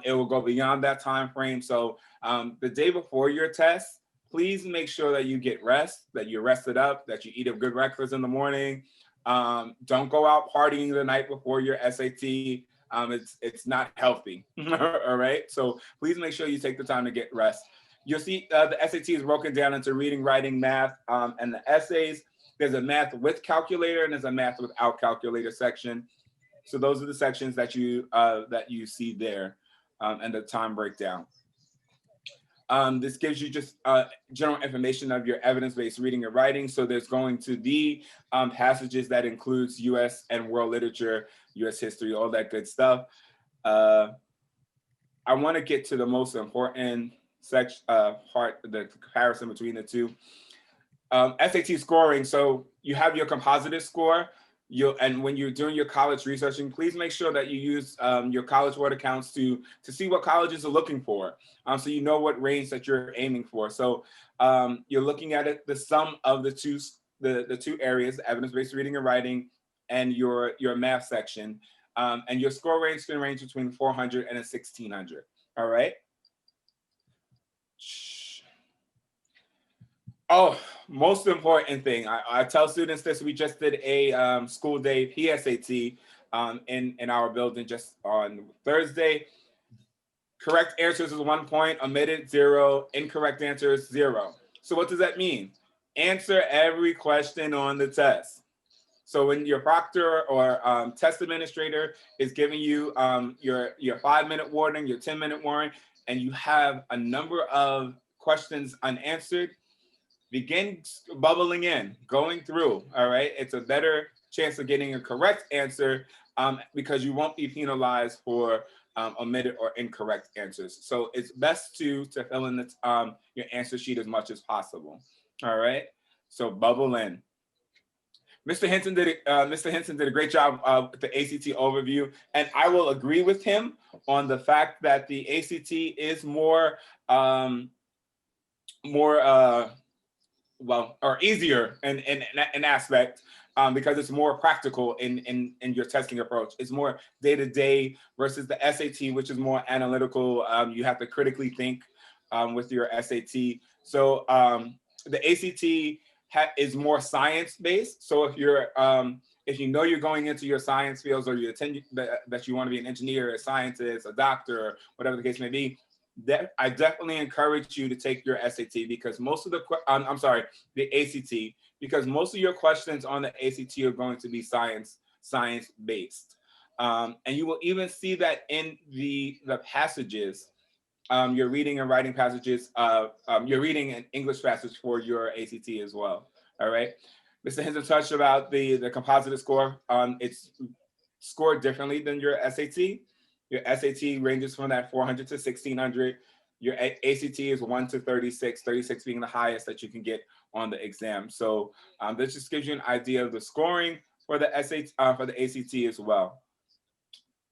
it will go beyond that time frame. So the day before your test, please make sure that you get rest, that you're rested up, that you eat a good breakfast in the morning. Don't go out partying the night before your SAT. It's not healthy. All right. So please make sure you take the time to get rest. You'll see the SAT is broken down into reading, writing, math, and the essays. There's a math with calculator and there's a math without calculator section. So those are the sections that you see there, and the time breakdown. This gives you just general information of your evidence-based reading and writing. So there's going to be passages that includes U.S. and world literature, U.S. history, all that good stuff. I want to get to the most important part, the comparison between the two. SAT scoring. So you have your composite score. And when you're doing your college researching, please make sure that you use your College Board accounts to see what colleges are looking for, so you know what range that you're aiming for. So you're looking at it, the sum of the two areas, evidence-based reading and writing, and your math section, and your score range can range between 400 and 1600. All right. Oh, most important thing. I tell students this. We just did a school day PSAT in our building just on Thursday. Correct answers is 1 point, omitted 0, incorrect answers 0. So what does that mean? Answer every question on the test. So when your proctor or test administrator is giving you your 5-minute warning, your 10-minute warning, and you have a number of questions unanswered, begin bubbling in, going through, all right? It's a better chance of getting a correct answer because you won't be penalized for omitted or incorrect answers. So it's best to fill in your answer sheet as much as possible, all right? So bubble in. Mr. Hinton did a great job with the ACT overview, and I will agree with him on the fact that the ACT is more easier in an aspect because it's more practical in your testing approach. It's more day-to-day versus the SAT, which is more analytical. You have to critically think with your SAT. So the ACT is more science-based. So if you know you're going into your science fields, or you intend that you want to be an engineer, a scientist, a doctor, whatever the case may be, I definitely encourage you to take your SAT because most of the ACT, because most of your questions on the ACT are going to be science-based, and you will even see that in the passages, your reading and writing passages, your reading and English passage for your ACT as well. All right, Mr. Hinton touched about the composite score. It's scored differently than your SAT. Your SAT ranges from that 400 to 1600. Your ACT is 1 to 36, 36 being the highest that you can get on the exam. So this just gives you an idea of the scoring for the for the ACT as well.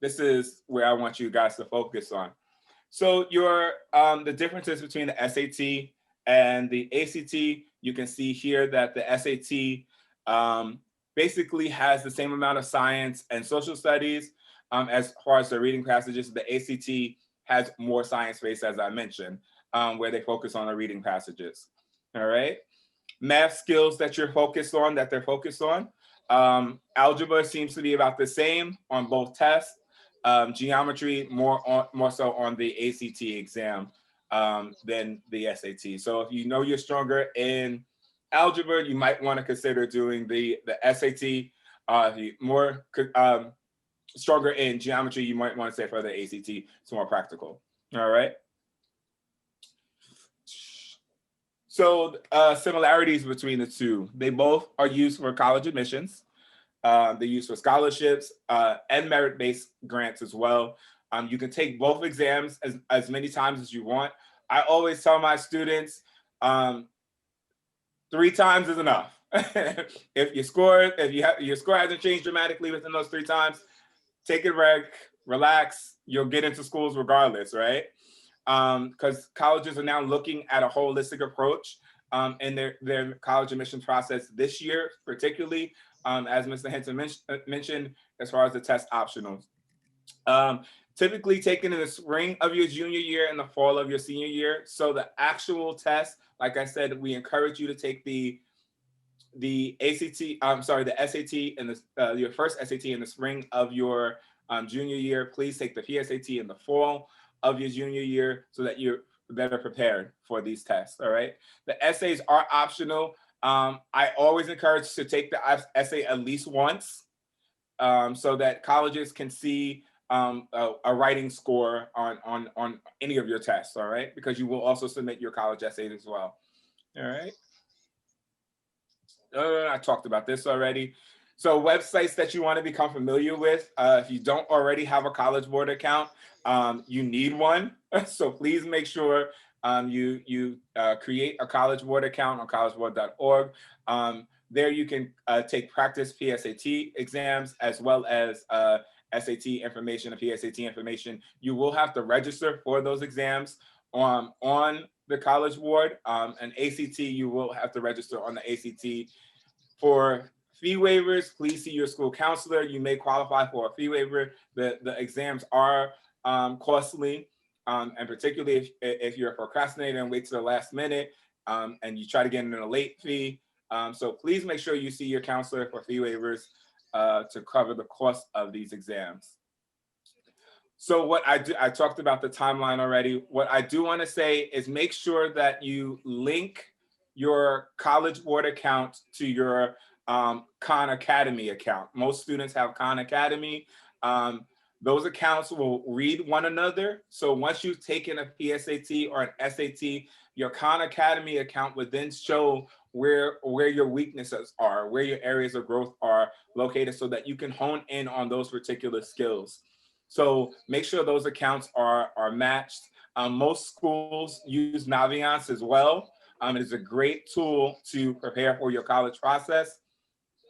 This is where I want you guys to focus on. So the differences between the SAT and the ACT, you can see here that the SAT basically has the same amount of science and social studies. As far as the reading passages, the ACT has more science-based, as I mentioned, where they focus on the reading passages. All right. Math skills that they're focused on. Algebra seems to be about the same on both tests. Geometry more so on the ACT exam than the SAT. So if you know you're stronger in algebra, you might want to consider doing the SAT. If you're more stronger in geometry, you might want to say for the ACT, it's more practical. All right. So similarities between the two. They both are used for college admissions. They're used for scholarships and merit-based grants as well. You can take both exams as many times as you want. I always tell my students, 3 times is enough. If your score hasn't changed dramatically within those 3 times, take a break, relax. You'll get into schools regardless, right? Because colleges are now looking at a holistic approach in their college admissions process this year, particularly as Mr. Henson mentioned, as far as the test optionals. Typically taken in the spring of your junior year and the fall of your senior year. So the actual test, like I said, we encourage you to take the ACT, the SAT and your first SAT in the spring of your junior year. Please take the PSAT in the fall of your junior year so that you're better prepared for these tests, all right? The essays are optional. I always encourage to take the essay at least once so that colleges can see a writing score on any of your tests, all right? Because you will also submit your college essays as well, all right? I talked about this already. So websites that you want to become familiar with, if you don't already have a College Board account, you need one. So please make sure you create a College Board account on collegeboard.org. There you can take practice PSAT exams as well as SAT information and PSAT information. You will have to register for those exams on the College Board. And ACT, you will have to register on the ACT. For fee waivers, please see your school counselor. You may qualify for a fee waiver. The exams are costly, and particularly if you're a procrastinator and wait to the last minute and you try to get in a late fee. So please make sure you see your counselor for fee waivers to cover the cost of these exams. So what I talked about the timeline already. What I do want to say is make sure that you link your College Board account to your Khan Academy account. Most students have Khan Academy. Those accounts will read one another. So once you've taken a PSAT or an SAT, your Khan Academy account would then show where your weaknesses are, where your areas of growth are located so that you can hone in on those particular skills. So make sure those accounts are matched. Most schools use Naviance as well. It is a great tool to prepare for your college process,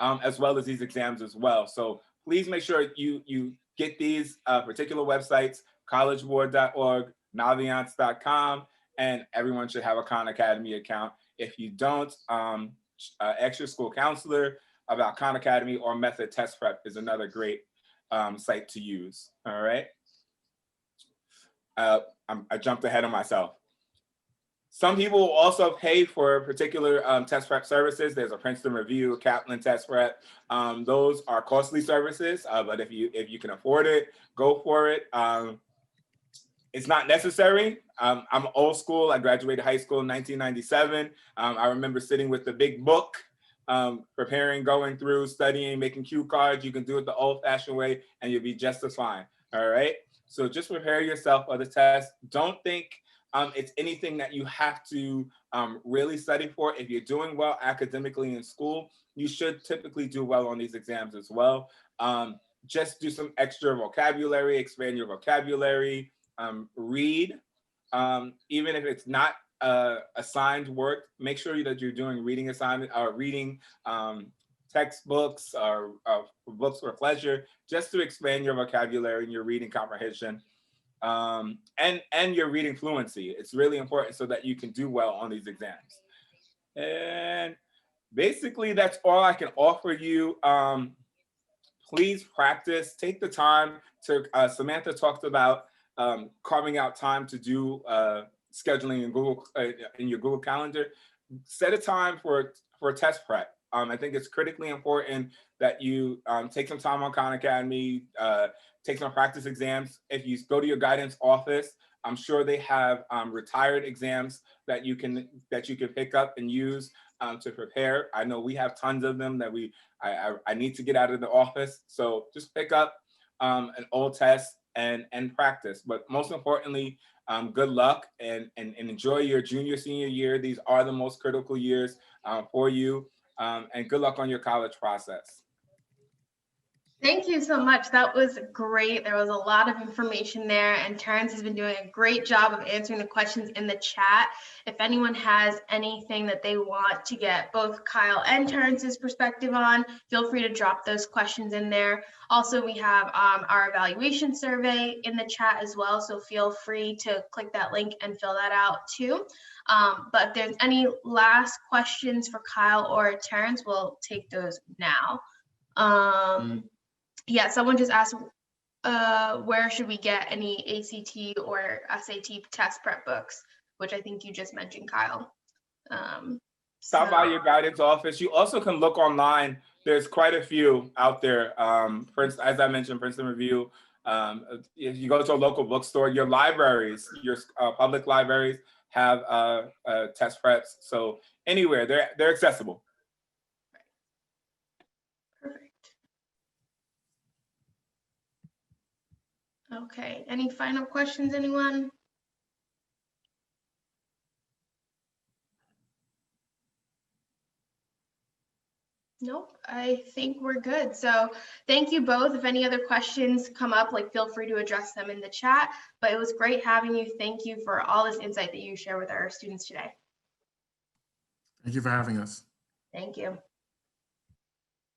as well as these exams as well. So please make sure you get these particular websites, collegeboard.org, naviance.com, and everyone should have a Khan Academy account. If you don't, ask your school counselor about Khan Academy, or Method Test Prep is another great site to use, all right? I jumped ahead of myself. Some people will also pay for particular test prep services. There's a Princeton Review, Kaplan Test Prep. Those are costly services, but if you can afford it, go for it. It's not necessary. I'm old school. I graduated high school in 1997. I remember sitting with the big book, preparing, going through, studying, making cue cards. You can do it the old-fashioned way, and you'll be just as fine. All right. So just prepare yourself for the test. Don't think it's anything that you have to really study for. If you're doing well academically in school, you should typically do well on these exams as well. Just do some extra vocabulary, expand your vocabulary, read. Even if it's not assigned work, make sure that you're doing reading assignment or reading textbooks or books for pleasure, just to expand your vocabulary and your reading comprehension. And your reading fluency. It's really important so that you can do well on these exams. And basically, that's all I can offer you. Please practice. Take the time to, Samantha talked about carving out time to do scheduling in your Google Calendar. Set a time for test prep. I think it's critically important that you take some time on Khan Academy, take some practice exams. If you go to your guidance office, I'm sure they have retired exams that you can pick up and use to prepare. I know we have tons of them that I need to get out of the office. So just pick up an old test and practice. But most importantly, good luck and enjoy your junior, senior year. These are the most critical years for you. And good luck on your college process. Thank you so much. That was great. There was a lot of information there, and Terrence has been doing a great job of answering the questions in the chat. If anyone has anything that they want to get both Kyle and Terrence's perspective on, feel free to drop those questions in there. Also, we have our evaluation survey in the chat as well, so feel free to click that link and fill that out too. But if there's any last questions for Kyle or Terrence, we'll take those now. Yeah, someone just asked, where should we get any ACT or SAT test prep books, which I think you just mentioned, Kyle. Stop by your guidance office. You also can look online. There's quite a few out there. As I mentioned, Princeton Review. If you go to a local bookstore, your libraries, your public libraries have test preps. So anywhere, they're accessible. Okay, any final questions, anyone? Nope, I think we're good. So thank you both. If any other questions come up, feel free to address them in the chat, but it was great having you. Thank you for all this insight that you share with our students today. Thank you for having us. Thank you.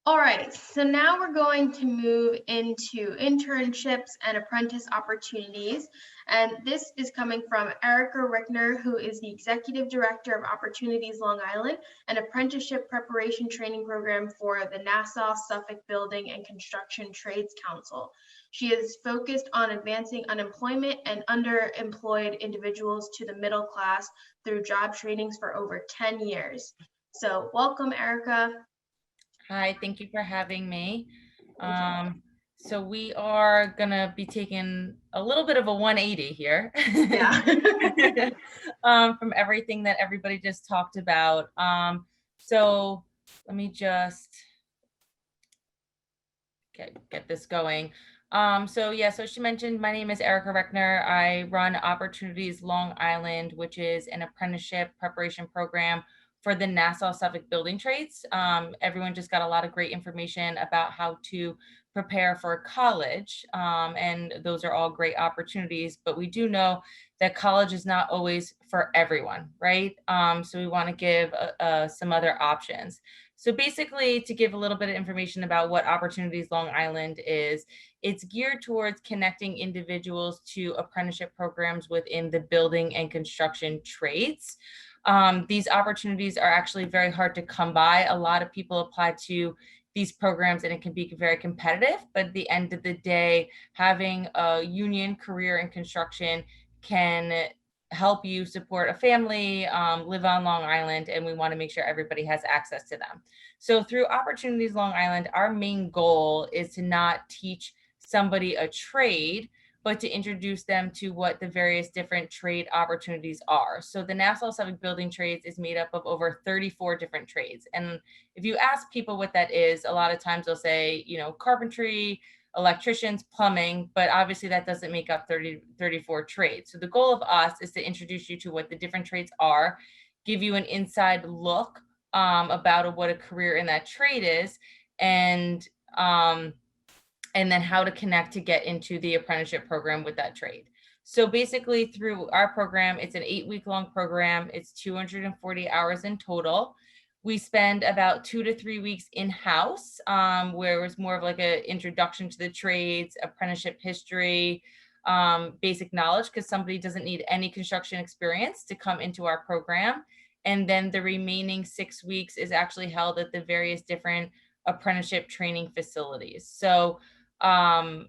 All right, so now we're going to move into internships and apprentice opportunities. And this is coming from Erica Rickner, who is the Executive Director of Opportunities Long Island, an apprenticeship preparation training program for the Nassau Suffolk Building and Construction Trades Council. She is focused on advancing unemployment and underemployed individuals to the middle class through job trainings for over 10 years. So welcome, Erica. Hi, thank you for having me. So we are gonna be taking a little bit of a 180 here. Yeah. From everything that everybody just talked about. So let me just get this going. So she mentioned my name is Erica Reckner. I run Opportunities Long Island, which is an apprenticeship preparation program for the Nassau Suffolk Building Trades. Everyone just got a lot of great information about how to prepare for college. And those are all great opportunities, but we do know that college is not always for everyone, right? So we wanna give some other options. So basically, to give a little bit of information about what Opportunities Long Island is, it's geared towards connecting individuals to apprenticeship programs within the building and construction trades. These opportunities are actually very hard to come by. A lot of people apply to these programs and it can be very competitive, but at the end of the day, having a union career in construction can help you support a family, live on Long Island, and we want to make sure everybody has access to them. So through Opportunities Long Island, our main goal is to not teach somebody a trade, but to introduce them to what the various different trade opportunities are. So the Nassau Suffolk Building Trades is made up of over 34 different trades. And if you ask people what that is, a lot of times they'll say, carpentry, electricians, plumbing, but obviously that doesn't make up 34 trades. So the goal of us is to introduce you to what the different trades are, give you an inside look about what a career in that trade is, and then how to connect to get into the apprenticeship program with that trade. So basically through our program, it's an 8-week-long program. It's 240 hours in total. We spend about 2 to 3 weeks in-house, where it's more of like an introduction to the trades, apprenticeship history, basic knowledge, because somebody doesn't need any construction experience to come into our program. And then the remaining 6 weeks is actually held at the various different apprenticeship training facilities. So to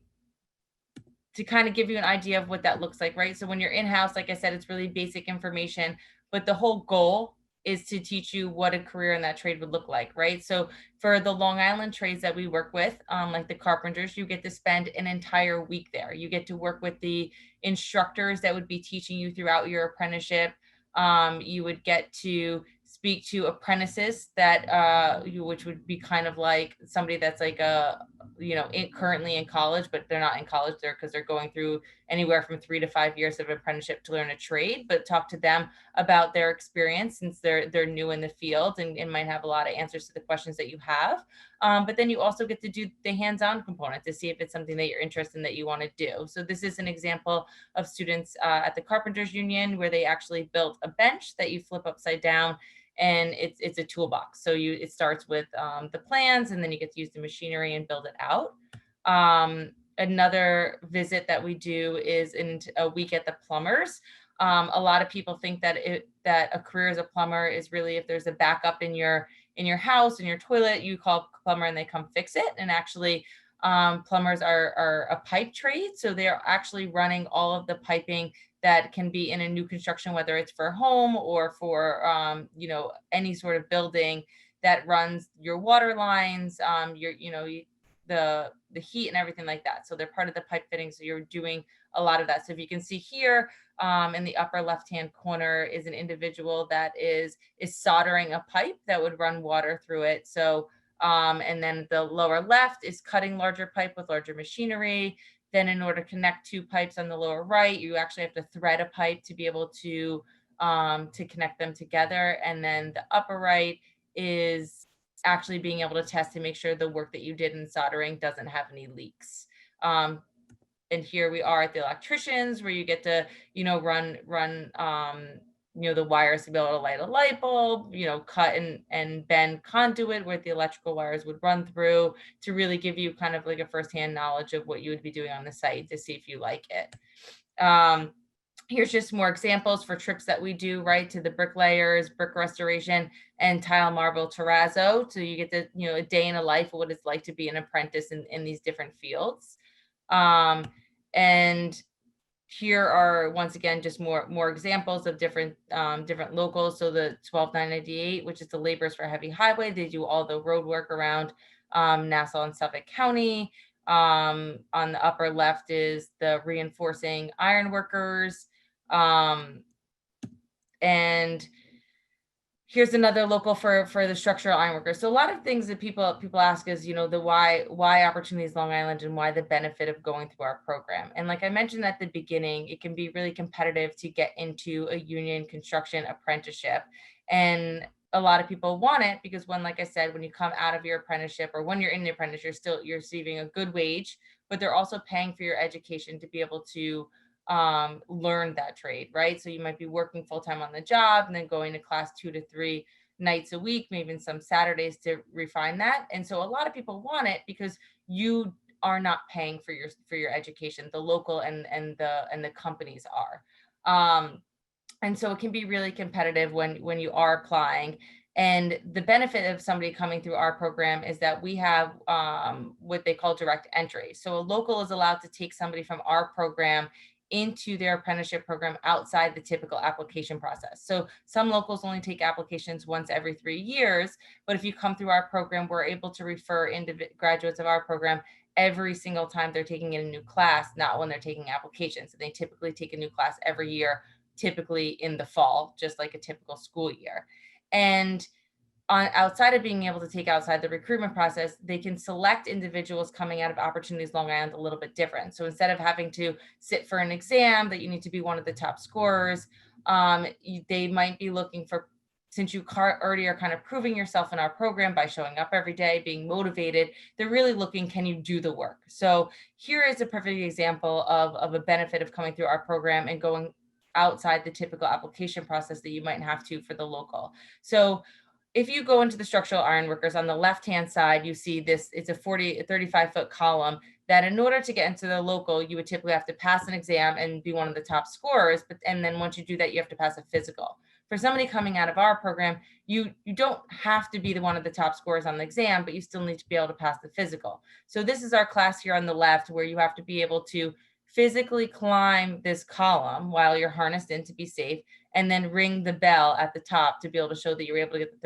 kind of give you an idea of what that looks like, right? So when you're in-house, like I said, it's really basic information, but the whole goal is to teach you what a career in that trade would look like, right? So for the Long Island trades that we work with, like the carpenters, you get to spend an entire week there. You get to work with the instructors that would be teaching you throughout your apprenticeship. You would get to speak to apprentices that which would be kind of like somebody that's like currently in college, but they're not in college there because they're going through anywhere from 3 to 5 years of apprenticeship to learn a trade. But talk to them about their experience, since they're new in the field and might have a lot of answers to the questions that you have. But then you also get to do the hands-on component to see if it's something that you're interested in, that you want to do. So this is an example of students at the Carpenters Union, where they actually built a bench that you flip upside down, and it's a toolbox. So it starts with the plans, and then you get to use the machinery and build it out. Another visit that we do is in a week at the plumbers. A lot of people think that a career as a plumber is really if there's a backup in your house, in your toilet, you call a plumber and they come fix it. And actually, plumbers are a pipe trade, so they're actually running all of the piping that can be in a new construction, whether it's for home or for any sort of building that runs your water lines, the heat and everything like that. So they're part of the pipe fitting. So you're doing a lot of that. So if you can see here, in the upper left-hand corner is an individual that is soldering a pipe that would run water through it. So, and then the lower left is cutting larger pipe with larger machinery. Then in order to connect two pipes on the lower right, you actually have to thread a pipe to be able to connect them together. And then the upper right is actually being able to test to make sure the work that you did in soldering doesn't have any leaks. And here we are at the electricians, where you get to, run the wires to be able to light a light bulb, cut and bend conduit where the electrical wires would run through, to really give you kind of like a firsthand knowledge of what you would be doing on the site, to see if you like it. Here's just more examples for trips that we do, right, to the bricklayers, brick restoration, and tile, marble, terrazzo. So you get to, a day in a life of what it's like to be an apprentice in these different fields. And here are, once again, just more examples of different locals. So the 12998, which is the Laborers for Heavy Highway, they do all the road work around Nassau and Suffolk County. On the upper left is the Reinforcing Iron Workers. And here's another local for the structural ironworkers. So a lot of things that people ask is, the why Opportunities Long Island, and why the benefit of going through our program. And like I mentioned at the beginning, it can be really competitive to get into a union construction apprenticeship. And a lot of people want it because like I said, when you come out of your apprenticeship, or when you're in the apprenticeship, you're receiving a good wage, but they're also paying for your education to be able to learn that trade, right? So you might be working full-time on the job and then going to class 2 to 3 nights a week, maybe even some Saturdays, to refine that. And so a lot of people want it because you are not paying for your education. The local and the companies are. And so it can be really competitive when you are applying. And the benefit of somebody coming through our program is that we have what they call direct entry. So a local is allowed to take somebody from our program into their apprenticeship program outside the typical application process. So some locals only take applications once every 3 years, but if you come through our program, we're able to refer graduates of our program every single time they're taking in a new class, not when they're taking applications. So they typically take a new class every year, typically in the fall, just like a typical school year. And outside of being able to take outside the recruitment process, they can select individuals coming out of Opportunities Long Island a little bit different. So instead of having to sit for an exam that you need to be one of the top scorers, they might be looking for, since you already are kind of proving yourself in our program by showing up every day, being motivated, they're really looking, can you do the work? So here is a perfect example of a benefit of coming through our program and going outside the typical application process that you might have to for the local. So if you go into the structural ironworkers, on the left-hand side, you see this, it's a 35-foot column that in order to get into the local, you would typically have to pass an exam and be one of the top scorers. And then once you do that, you have to pass a physical. For somebody coming out of our program, you don't have to be one of the top scorers on the exam, but you still need to be able to pass the physical. So this is our class here on the left, where you have to be able to physically climb this column while you're harnessed in to be safe, and then ring the bell at the top to be able to show that you're able to get the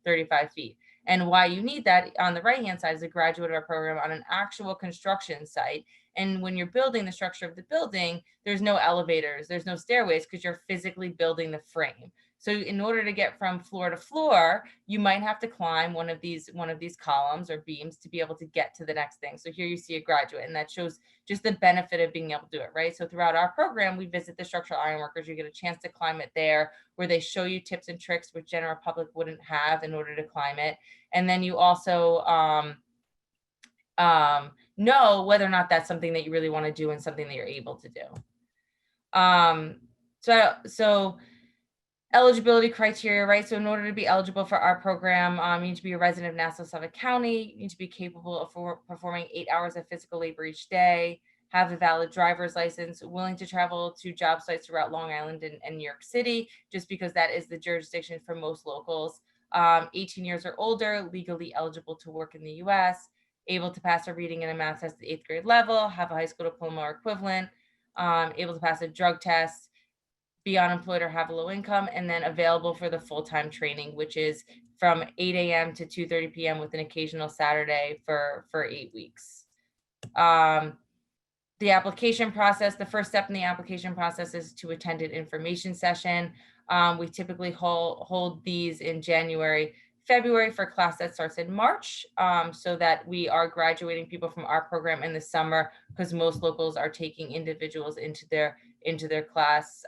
35 feet. And why you need that, on the right-hand side, is a graduate of our program on an actual construction site. And when you're building the structure of the building, there's no elevators, there's no stairways, because you're physically building the frame. So in order to get from floor to floor, you might have to climb one of these columns or beams to be able to get to the next thing. So here you see a graduate, and that shows just the benefit of being able to do it, right? So throughout our program, we visit the structural ironworkers. You get a chance to climb it there, where they show you tips and tricks which general public wouldn't have in order to climb it. And then you also know whether or not that's something that you really want to do and something that you're able to do. So eligibility criteria, right? So in order to be eligible for our program, you need to be a resident of Nassau-Suffolk County. You need to be capable of performing 8 hours of physical labor each day, have a valid driver's license, willing to travel to job sites throughout Long Island and New York City, just because that is the jurisdiction for most locals. 18 years or older, legally eligible to work in the US, able to pass a reading and a math test at the 8th grade level, have a high school diploma or equivalent, able to pass a drug test, be unemployed or have a low income, and then available for the full-time training, which is from 8 a.m. to 2:30 p.m. with an occasional Saturday for 8 weeks. The application process, the first step in the application process is to attend an information session. We typically hold these in January, February for class that starts in March, so that we are graduating people from our program in the summer, because most locals are taking individuals into their class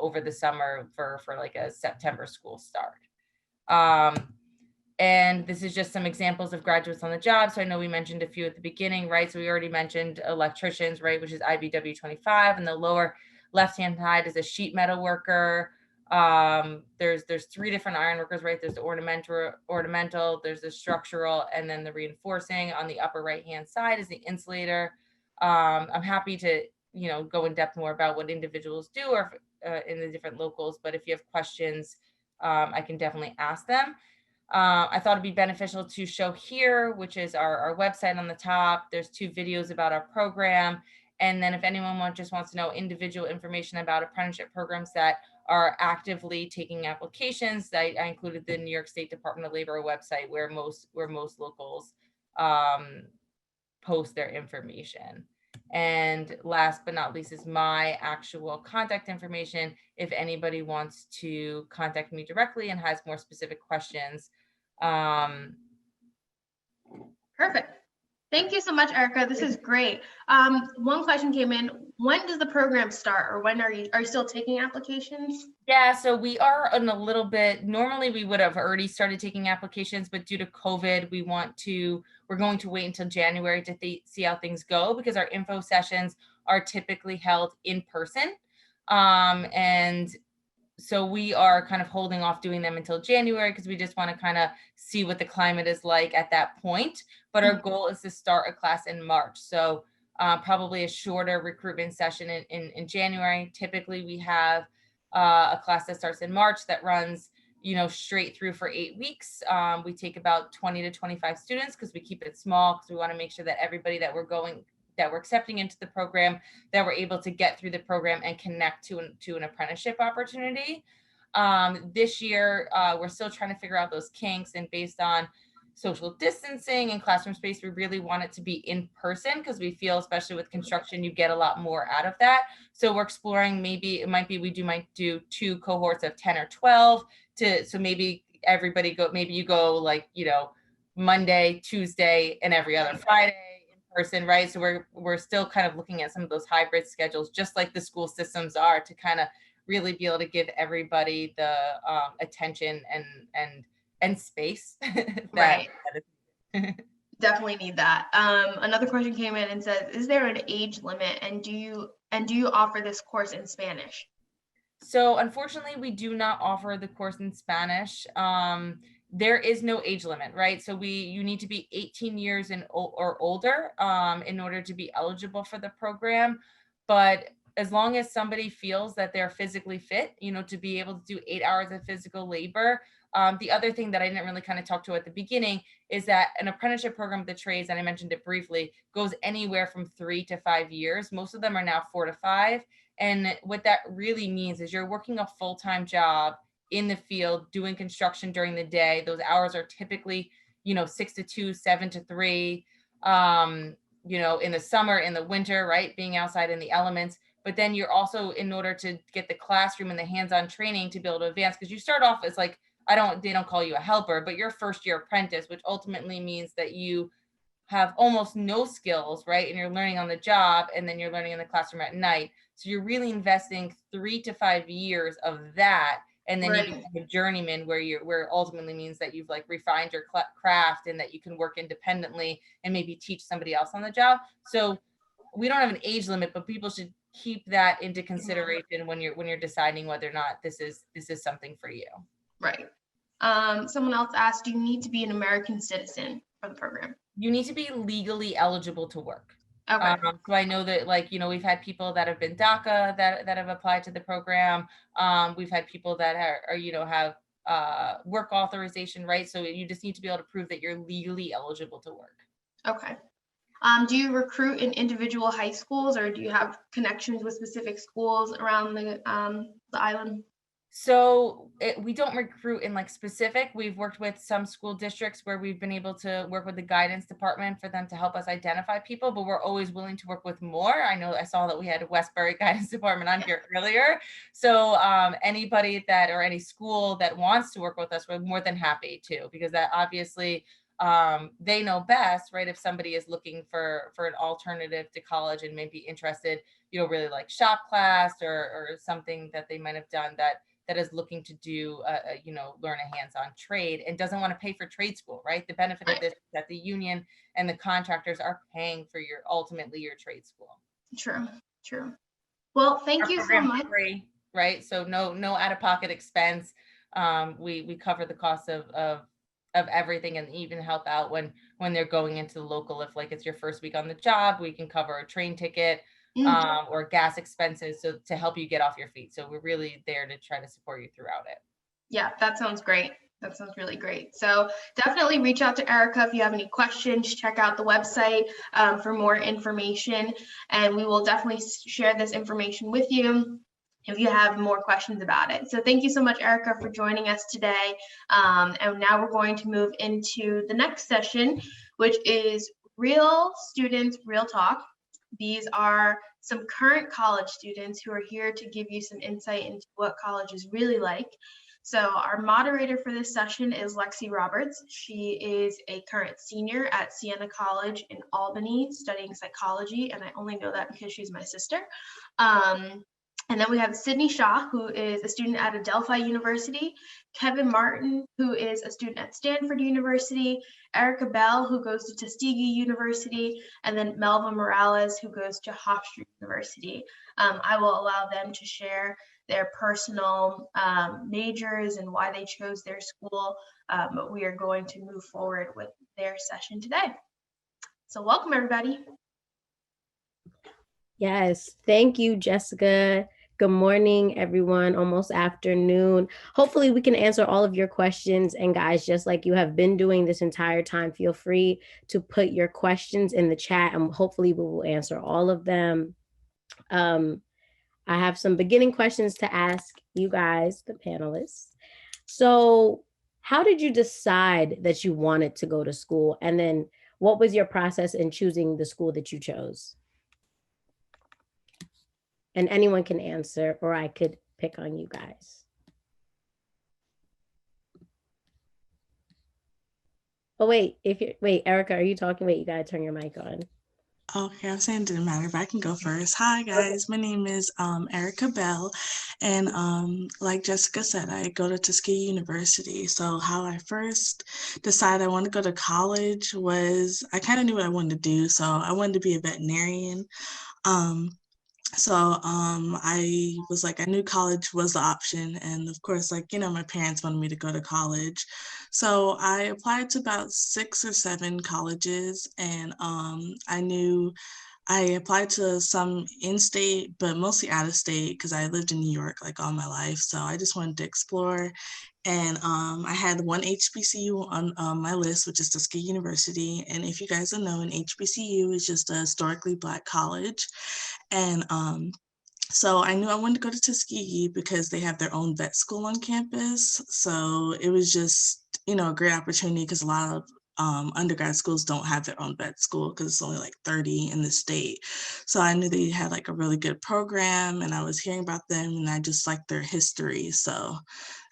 over the summer for like a September school start. And this is just some examples of graduates on the job. So I know we mentioned a few at the beginning, right? So we already mentioned electricians, right, which is IBW 25, and the lower left-hand side is a sheet metal worker. There's 3 different iron workers, right? There's the ornamental, there's the structural, and then the reinforcing. On the upper right-hand side is the insulator. I'm happy to, go in depth more about what individuals do or in the different locals, but if you have questions, I can definitely ask them. I thought it'd be beneficial to show here, which is our website on the top. There's 2 videos about our program. And then if anyone just wants to know individual information about apprenticeship programs that are actively taking applications, I included the New York State Department of Labor website where most locals post their information. And last but not least is my actual contact information. If anybody wants to contact me directly and has more specific questions. Perfect. Thank you so much, Erica. This is great. One question came in. When does the program start, or when are you still taking applications? Yeah, so we are in a little bit, normally we would have already started taking applications, but due to COVID, we're going to wait until January to see how things go, because our info sessions are typically held in person. And so we are kind of holding off doing them until January, because we just want to kind of see what the climate is like at that point. But our goal is to start a class in March. So probably a shorter recruitment session in January. Typically we have a class that starts in March that runs, straight through for 8 weeks. We take about 20 to 25 students, because we keep it small, because we want to make sure that everybody that we're accepting into the program, that we're able to get through the program and connect to an apprenticeship opportunity. This year, we're still trying to figure out those kinks, and based on social distancing and classroom space, we really want it to be in person, because we feel, especially with construction, you get a lot more out of that. So we're exploring, maybe we might do 2 cohorts of 10 or 12 so maybe everybody you go like, Monday, Tuesday, and every other Friday in person, right? So we're still kind of looking at some of those hybrid schedules, just like the school systems are, to kind of really be able to give everybody the attention and space. Right. Definitely need that. Another question came in and says, is there an age limit, and do you offer this course in Spanish? So unfortunately, we do not offer the course in Spanish. There is no age limit, right? So you need to be 18 years or older in order to be eligible for the program. But as long as somebody feels that they're physically fit, to be able to do 8 hours of physical labor. The other thing that I didn't really kind of talk to at the beginning is that an apprenticeship program with the trades, and I mentioned it briefly, goes anywhere from 3 to 5 years. Most of them are now 4 to 5. And what that really means is you're working a full-time job in the field, doing construction during the day. Those hours are typically, 6 to 2, 7 to 3, in the summer, in the winter, right? Being outside in the elements. but then you're also, in order to get the classroom and the hands-on training to be able to advance, because you start off as like, they don't call you a helper, but you're first year apprentice, which ultimately means that you have almost no skills, right? And you're learning on the job, and then you're learning in the classroom at night. So you're really investing 3 to 5 years of that. And then you become a journeyman, where ultimately means that you've like refined your craft and that you can work independently and maybe teach somebody else on the job. So we don't have an age limit, but people should keep that into consideration when you're deciding whether or not this is something for you. Right. Someone else asked, do you need to be an American citizen for the program? You need to be legally eligible to work. Okay. So I know that, like, we've had people that have been DACA that have applied to the program. We've had people that are have work authorization, right? So you just need to be able to prove that you're legally eligible to work. Okay. Do you recruit in individual high schools, or do you have connections with specific schools around the island? So we don't recruit in like specific. We've worked with some school districts where we've been able to work with the guidance department for them to help us identify people, but we're always willing to work with more. I saw that we had a Westbury guidance department on here earlier. So anybody or any school that wants to work with us, we're more than happy to, because that obviously they know best, right? If somebody is looking for an alternative to college and maybe interested, really like shop class or something that they might have done that is looking to do, learn a hands-on trade and doesn't want to pay for trade school, right? The benefit of this is that the union and the contractors are paying for ultimately your trade school. True. Well, thank you so much. Free, right? So no out-of-pocket expense. We cover the cost of everything, and even help out when they're going into the local. If like it's your first week on the job, we can cover a train ticket. Or gas expenses, so to help you get off your feet. So we're really there to try to support you throughout it. Yeah, that sounds great. That sounds really great. So definitely reach out to Erica if you have any questions. Check out the website for more information, and we will definitely share this information with you if you have more questions about it. So thank you so much, Erica, for joining us today. And now we're going to move into the next session, which is Real Students, Real Talk. These are some current college students who are here to give you some insight into what college is really like. So our moderator for this session is Lexi Roberts. She is a current senior at Siena College in Albany studying psychology, and I only know that because she's my sister. And then we have Sydney Shaw, who is a student at Adelphi University, Kevin Martin, who is a student at Stanford University, Erica Bell, who goes to Tuskegee University, and then Melva Morales, who goes to Hofstra University. I will allow them to share their personal majors and why they chose their school, but we are going to move forward with their session today. So welcome, everybody. Yes, thank you, Jessica. Good morning, everyone. Almost afternoon. Hopefully we can answer all of your questions. And guys, just like you have been doing this entire time, feel free to put your questions in the chat and hopefully we will answer all of them. I have some beginning questions to ask you guys, the panelists. So how did you decide that you wanted to go to school? And then what was your process in choosing the school that you chose? And anyone can answer, or I could pick on you guys. Oh, wait, Erica, are you talking? Wait, you gotta turn your mic on. Okay, I'm saying it didn't matter, but I can go first. Hi guys, my name is Erica Bell, and like Jessica said, I go to Tuskegee University. So how I first decided I wanted to go to college was, I kind of knew what I wanted to do. So I wanted to be a veterinarian. I was like, I knew college was the option. And of course, like, my parents wanted me to go to college. So I applied to about 6 or 7 colleges, and I applied to some in-state, but mostly out-of-state because I lived in New York like all my life. So I just wanted to explore. And I had one HBCU on my list, which is Tuskegee University. And if you guys don't know, an HBCU is just a historically Black college. And so I knew I wanted to go to Tuskegee because they have their own vet school on campus. So it was just, a great opportunity because a lot of undergrad schools don't have their own vet school because it's only like 30 in the state. So I knew they had like a really good program, and I was hearing about them, and I just liked their history. So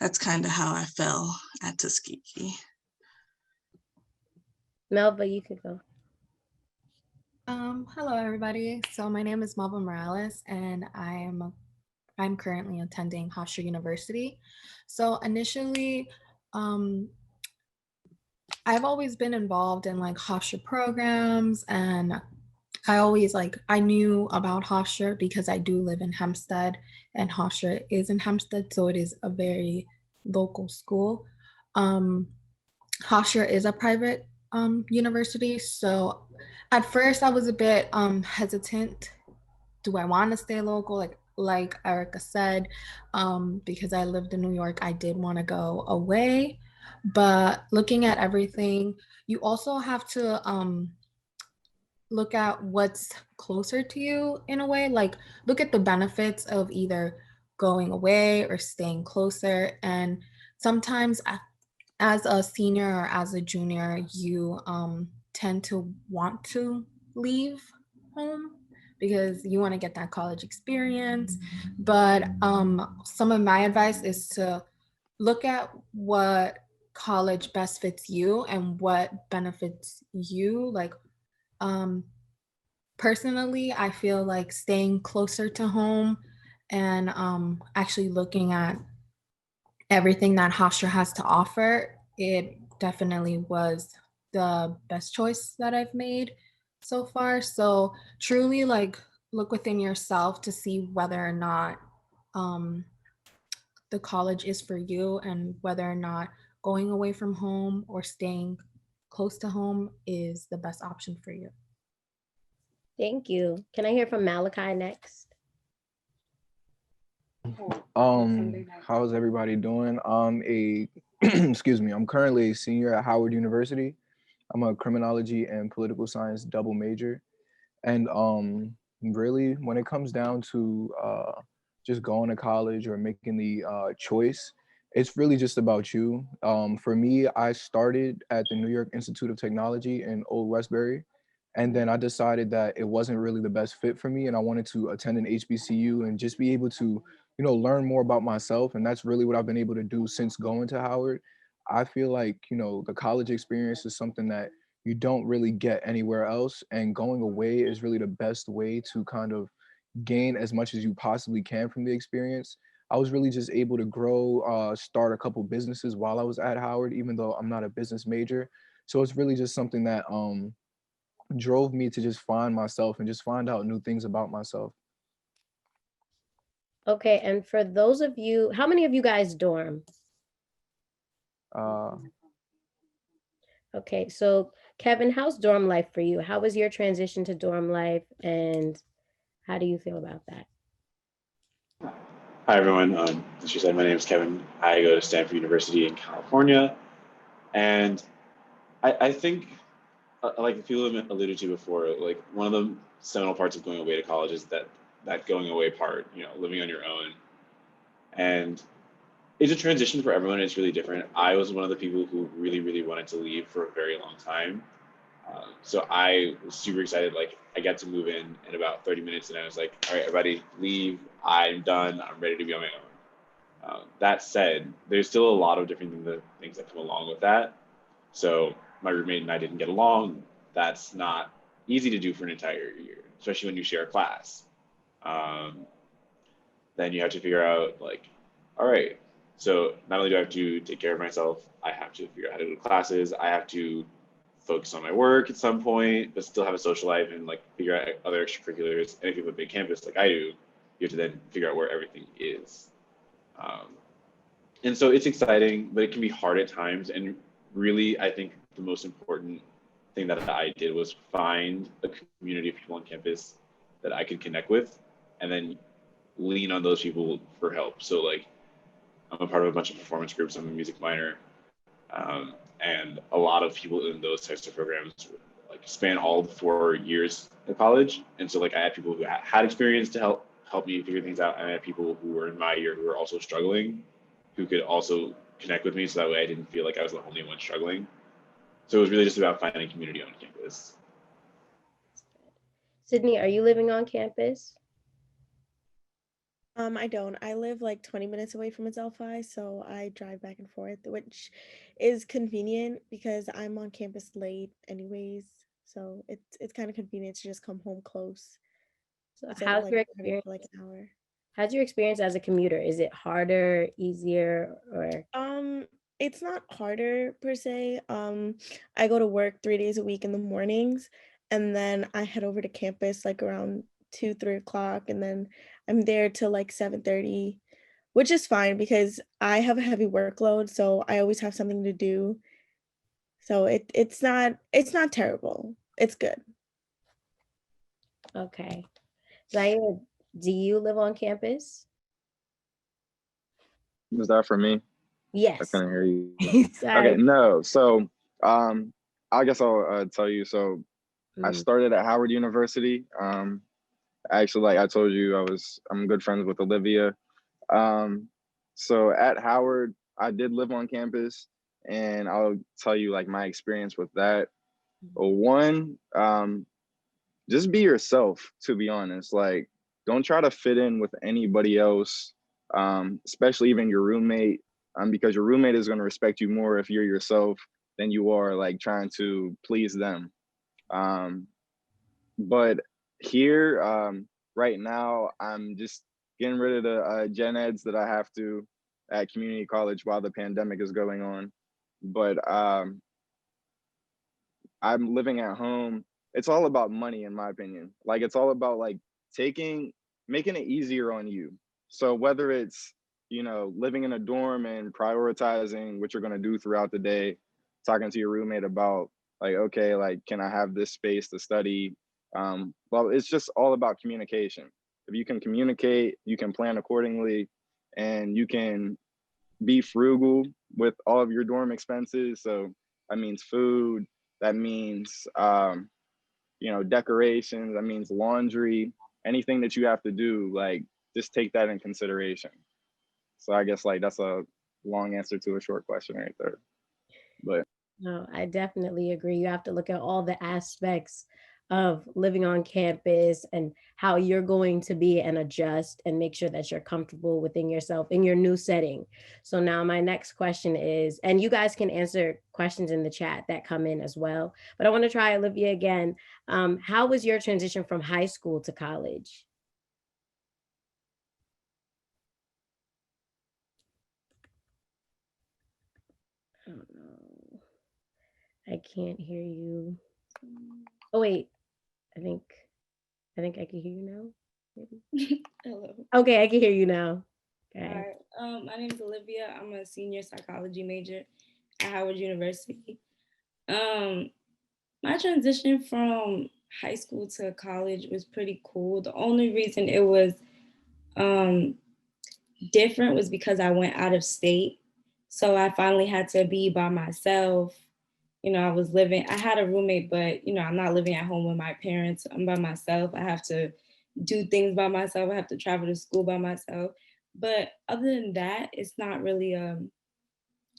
that's kind of how I fell at Tuskegee. Melba, you could go. Hello, everybody. So my name is Melba Morales, and I'm currently attending Hofstra University. So initially, I've always been involved in like Hofstra programs, and I knew about Hofstra because I do live in Hempstead, and Hofstra is in Hempstead, so it is a very local school. Hofstra is a private university, so at first I was a bit hesitant. Do I want to stay local? Like Erica said, because I lived in New York, I did want to go away. But looking at everything, you also have to look at what's closer to you in a way. Like look at the benefits of either going away or staying closer. And sometimes as a senior or as a junior, you tend to want to leave home because you want to get that college experience. But some of my advice is to look at what college best fits you and what benefits you. Like personally, I feel like staying closer to home and actually looking at everything that Hofstra has to offer, it definitely was the best choice that I've made so far. So truly like look within yourself to see whether or not the college is for you and whether or not going away from home or staying close to home is the best option for you. Thank you. Can I hear from Malachi next? How's everybody doing? Excuse me, I'm currently a senior at Howard University. I'm a criminology and political science double major. And really, when it comes down to just going to college or making the choice, it's really just about you. For me, I started at the New York Institute of Technology in Old Westbury. And then I decided that it wasn't really the best fit for me, and I wanted to attend an HBCU and just be able to, learn more about myself. And that's really what I've been able to do since going to Howard. I feel like, the college experience is something that you don't really get anywhere else. And going away is really the best way to kind of gain as much as you possibly can from the experience. I was really just able to grow, start a couple businesses while I was at Howard, even though I'm not a business major. So it's really just something that drove me to just find myself and just find out new things about myself. Okay, and for those of you, how many of you guys dorm? Okay, so Kevin, how's dorm life for you? How was your transition to dorm life, and how do you feel about that? Hi, everyone. As you said, my name is Kevin. I go to Stanford University in California. And I think, like people have alluded to before, like one of the seminal parts of going away to college is that going away part, living on your own. And it's a transition for everyone. It's really different. I was one of the people who really, really wanted to leave for a very long time. So I was super excited. Like I got to move in about 30 minutes and I was like, all right, everybody leave. I'm done. I'm ready to be on my own. That said, there's still a lot of different things that come along with that. So my roommate and I didn't get along. That's not easy to do for an entire year, especially when you share a class. Then you have to figure out like, all right, so not only do I have to take care of myself, I have to figure out how to go to classes. I have to focus on my work at some point, but still have a social life and like figure out other extracurriculars. And if you have a big campus like I do, you have to then figure out where everything is. And so it's exciting, but it can be hard at times. And really, I think the most important thing that I did was find a community of people on campus that I could connect with and then lean on those people for help. So like, I'm a part of a bunch of performance groups. I'm a music minor. And a lot of people in those types of programs like span all 4 years of college. And so like I had people who had experience to help me figure things out. And I had people who were in my year who were also struggling, who could also connect with me. So that way I didn't feel like I was the only one struggling. So it was really just about finding community on campus. Sydney, are you living on campus? I don't. I live like 20 minutes away from Adelphi, so I drive back and forth, which is convenient because I'm on campus late anyways. So it's kind of convenient to just come home close So instead of like driving for like an hour. How's your experience as a commuter? Is it harder, easier, or? It's not harder per se. I go to work 3 days a week in the mornings, and then I head over to campus like around 2, 3 o'clock, and then I'm there till like 7:30, which is fine because I have a heavy workload, so I always have something to do. So it's not terrible. It's good. Okay. Zaire, do you live on campus? Was that for me? I Yes. couldn't hear you. Sorry. Okay, no. So I guess I'll tell you. So I Mm. started at Howard University. Actually, like I told you, I'm good friends with Olivia. So at Howard, I did live on campus, and I'll tell you like my experience with that. One, just be yourself, to be honest. Like, don't try to fit in with anybody else, especially even your roommate, because your roommate is going to respect you more if you're yourself than you are like trying to please them. But here, right now, I'm just getting rid of the gen eds that I have to at community college while the pandemic is going on. But I'm living at home. It's all about money, in my opinion. Like, it's all about like making it easier on you. So whether it's, living in a dorm and prioritizing what you're going to do throughout the day, talking to your roommate about like, okay, like, can I have this space to study? Well, it's just all about communication. If you can communicate, you can plan accordingly, and you can be frugal with all of your dorm expenses. So that means food, that means decorations, that means laundry, anything that you have to do, like just take that in consideration. So I guess like that's a long answer to a short question right there. But No, I definitely agree. You have to look at all the aspects of living on campus and how you're going to be and adjust and make sure that you're comfortable within yourself in your new setting. So now my next question is, and you guys can answer questions in the chat that come in as well, but I want to try Olivia again. How was your transition from high school to college? I don't know. I can't hear you. Oh wait, I think I can hear you now. Maybe. Hello. Okay, I can hear you now. Okay. All right. My name is Olivia. I'm a senior psychology major at Howard University. My transition from high school to college was pretty cool. The only reason it was different was because I went out of state. So I finally had to be by myself. I had a roommate, but I'm not living at home with my parents. I'm by myself. I have to do things by myself. I have to travel to school by myself. But other than that, it's not really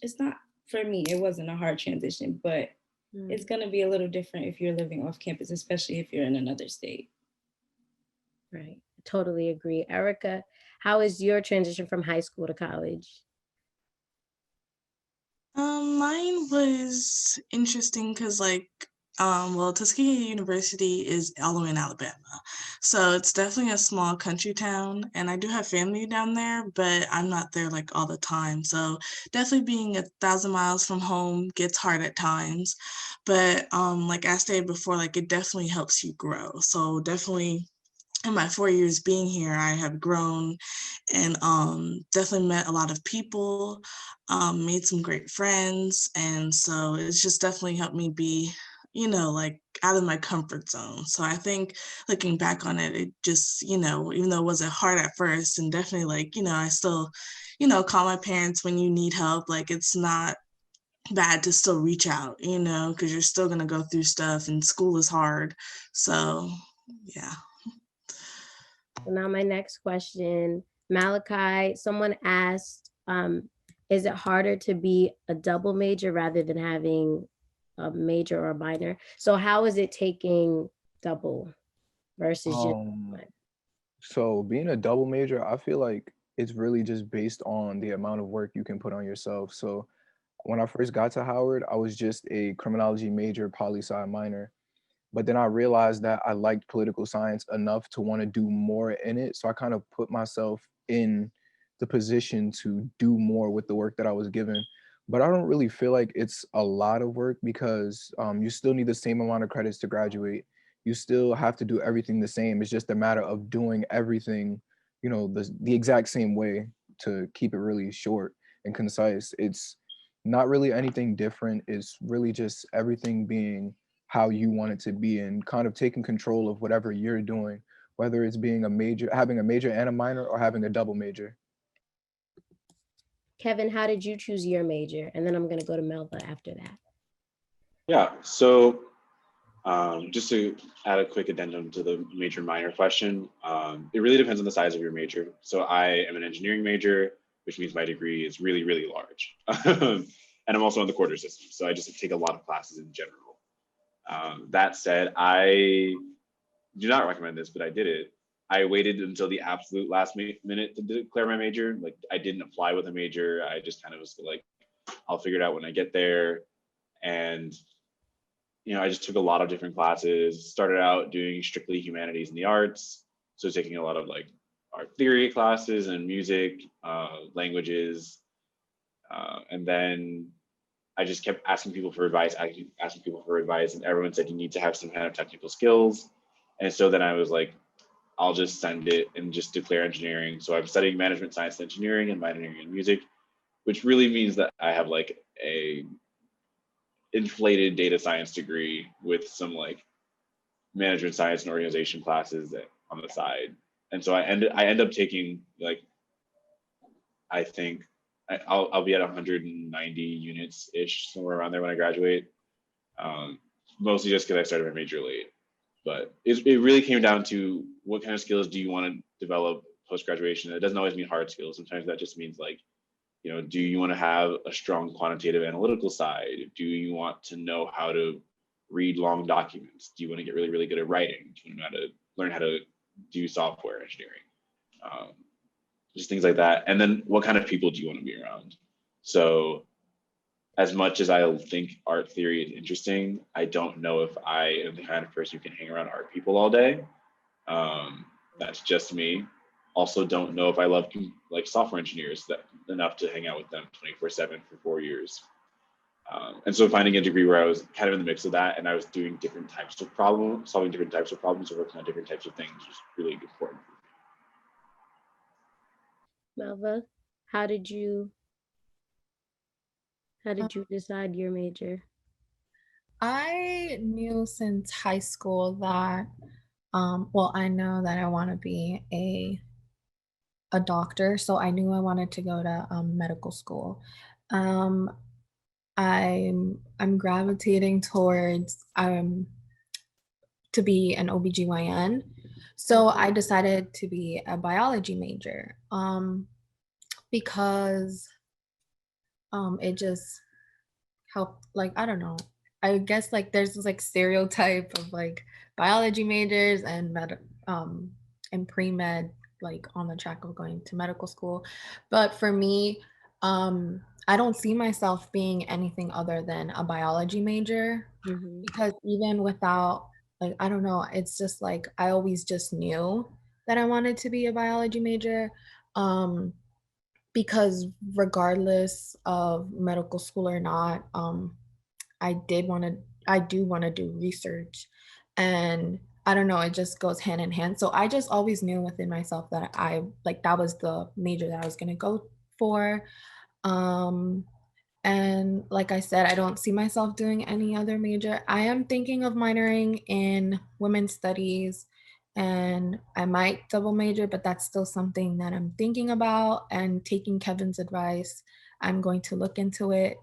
it's not for me, it wasn't a hard transition, but it's gonna be a little different if you're living off campus, especially if you're in another state. Right. Totally agree. Erica, how is your transition from high school to college? Mine was interesting because Tuskegee University is all the way in Alabama. So it's definitely a small country town, and I do have family down there, but I'm not there like all the time. So definitely being 1,000 miles from home gets hard at times. But like I stated before, like it definitely helps you grow. So definitely in my 4 years being here, I have grown and definitely met a lot of people, made some great friends. And so it's just definitely helped me be, like out of my comfort zone. So I think looking back on it, it just, even though it wasn't hard at first, and definitely like, I still, call my parents when you need help. Like it's not bad to still reach out, because you're still going to go through stuff and school is hard. So yeah. So now my next question, Malachi, someone asked, is it harder to be a double major rather than having a major or a minor. So how is it taking double versus just one? So being a double major, I feel like it's really just based on the amount of work you can put on yourself. So when I first got to Howard, I was just a criminology major, poli-sci minor. But then I realized that I liked political science enough to want to do more in it. So I kind of put myself in the position to do more with the work that I was given. But I don't really feel like it's a lot of work because you still need the same amount of credits to graduate. You still have to do everything the same. It's just a matter of doing everything, the exact same way to keep it really short and concise. It's not really anything different. It's really just everything being how you want it to be and kind of taking control of whatever you're doing, whether it's being having a major and a minor or having a double major. Kevin, how did you choose your major? And then I'm going to go to Melva after that. Yeah, so just to add a quick addendum to the major minor question, it really depends on the size of your major. So I am an engineering major, which means my degree is really, really large. And I'm also on the quarter system, so I just take a lot of classes in general. That said, I do not recommend this, but I did it. I waited until the absolute last minute to declare my major. Like, I didn't apply with a major. I just kind of was like, I'll figure it out when I get there. And, I just took a lot of different classes, started out doing strictly humanities and the arts. So taking a lot of like art theory classes and music, languages. And then I just kept asking people for advice, and everyone said you need to have some kind of technical skills. And so then I was like, I'll just send it and just declare engineering. So I'm studying management science and engineering and minoring in music, which really means that I have like a inflated data science degree with some like management science and organization classes on the side. And so I end up taking like, I think I'll be at 190 units ish, somewhere around there when I graduate. Mostly just because I started my major late. But it really came down to what kind of skills do you want to develop post graduation. It doesn't always mean hard skills. Sometimes that just means like, do you want to have a strong quantitative analytical side? Do you want to know how to read long documents? Do you want to get really, really good at writing? Do you want to learn how to do software engineering? Just things like that. And then what kind of people do you want to be around? So as much as I think art theory is interesting, I don't know if I am the kind of person who can hang around art people all day. That's just me. Also don't know if I love like software engineers enough to hang out with them 24/7 for 4 years. And so finding a degree where I was kind of in the mix of that and I was doing different types of problems, solving different types of problems, or working on different types of things was really important. Melva, how did you decide your major? I knew since high school that, I know that I want to be a doctor, so I knew I wanted to go to medical school. I'm gravitating towards to be an OBGYN. So I decided to be a biology major because it just helped, like, I don't know. I guess like there's this like stereotype of like biology majors and pre-med like on the track of going to medical school. But for me, I don't see myself being anything other than a biology major because even without like, I don't know, it's just like I always just knew that I wanted to be a biology major. Because regardless of medical school or not, I do want to do research, and I don't know, it just goes hand in hand. So I just always knew within myself that that was the major that I was going to go for. And like I said, I don't see myself doing any other major. I am thinking of minoring in women's studies, and I might double major, but that's still something that I'm thinking about and taking Kevin's advice. I'm going to look into it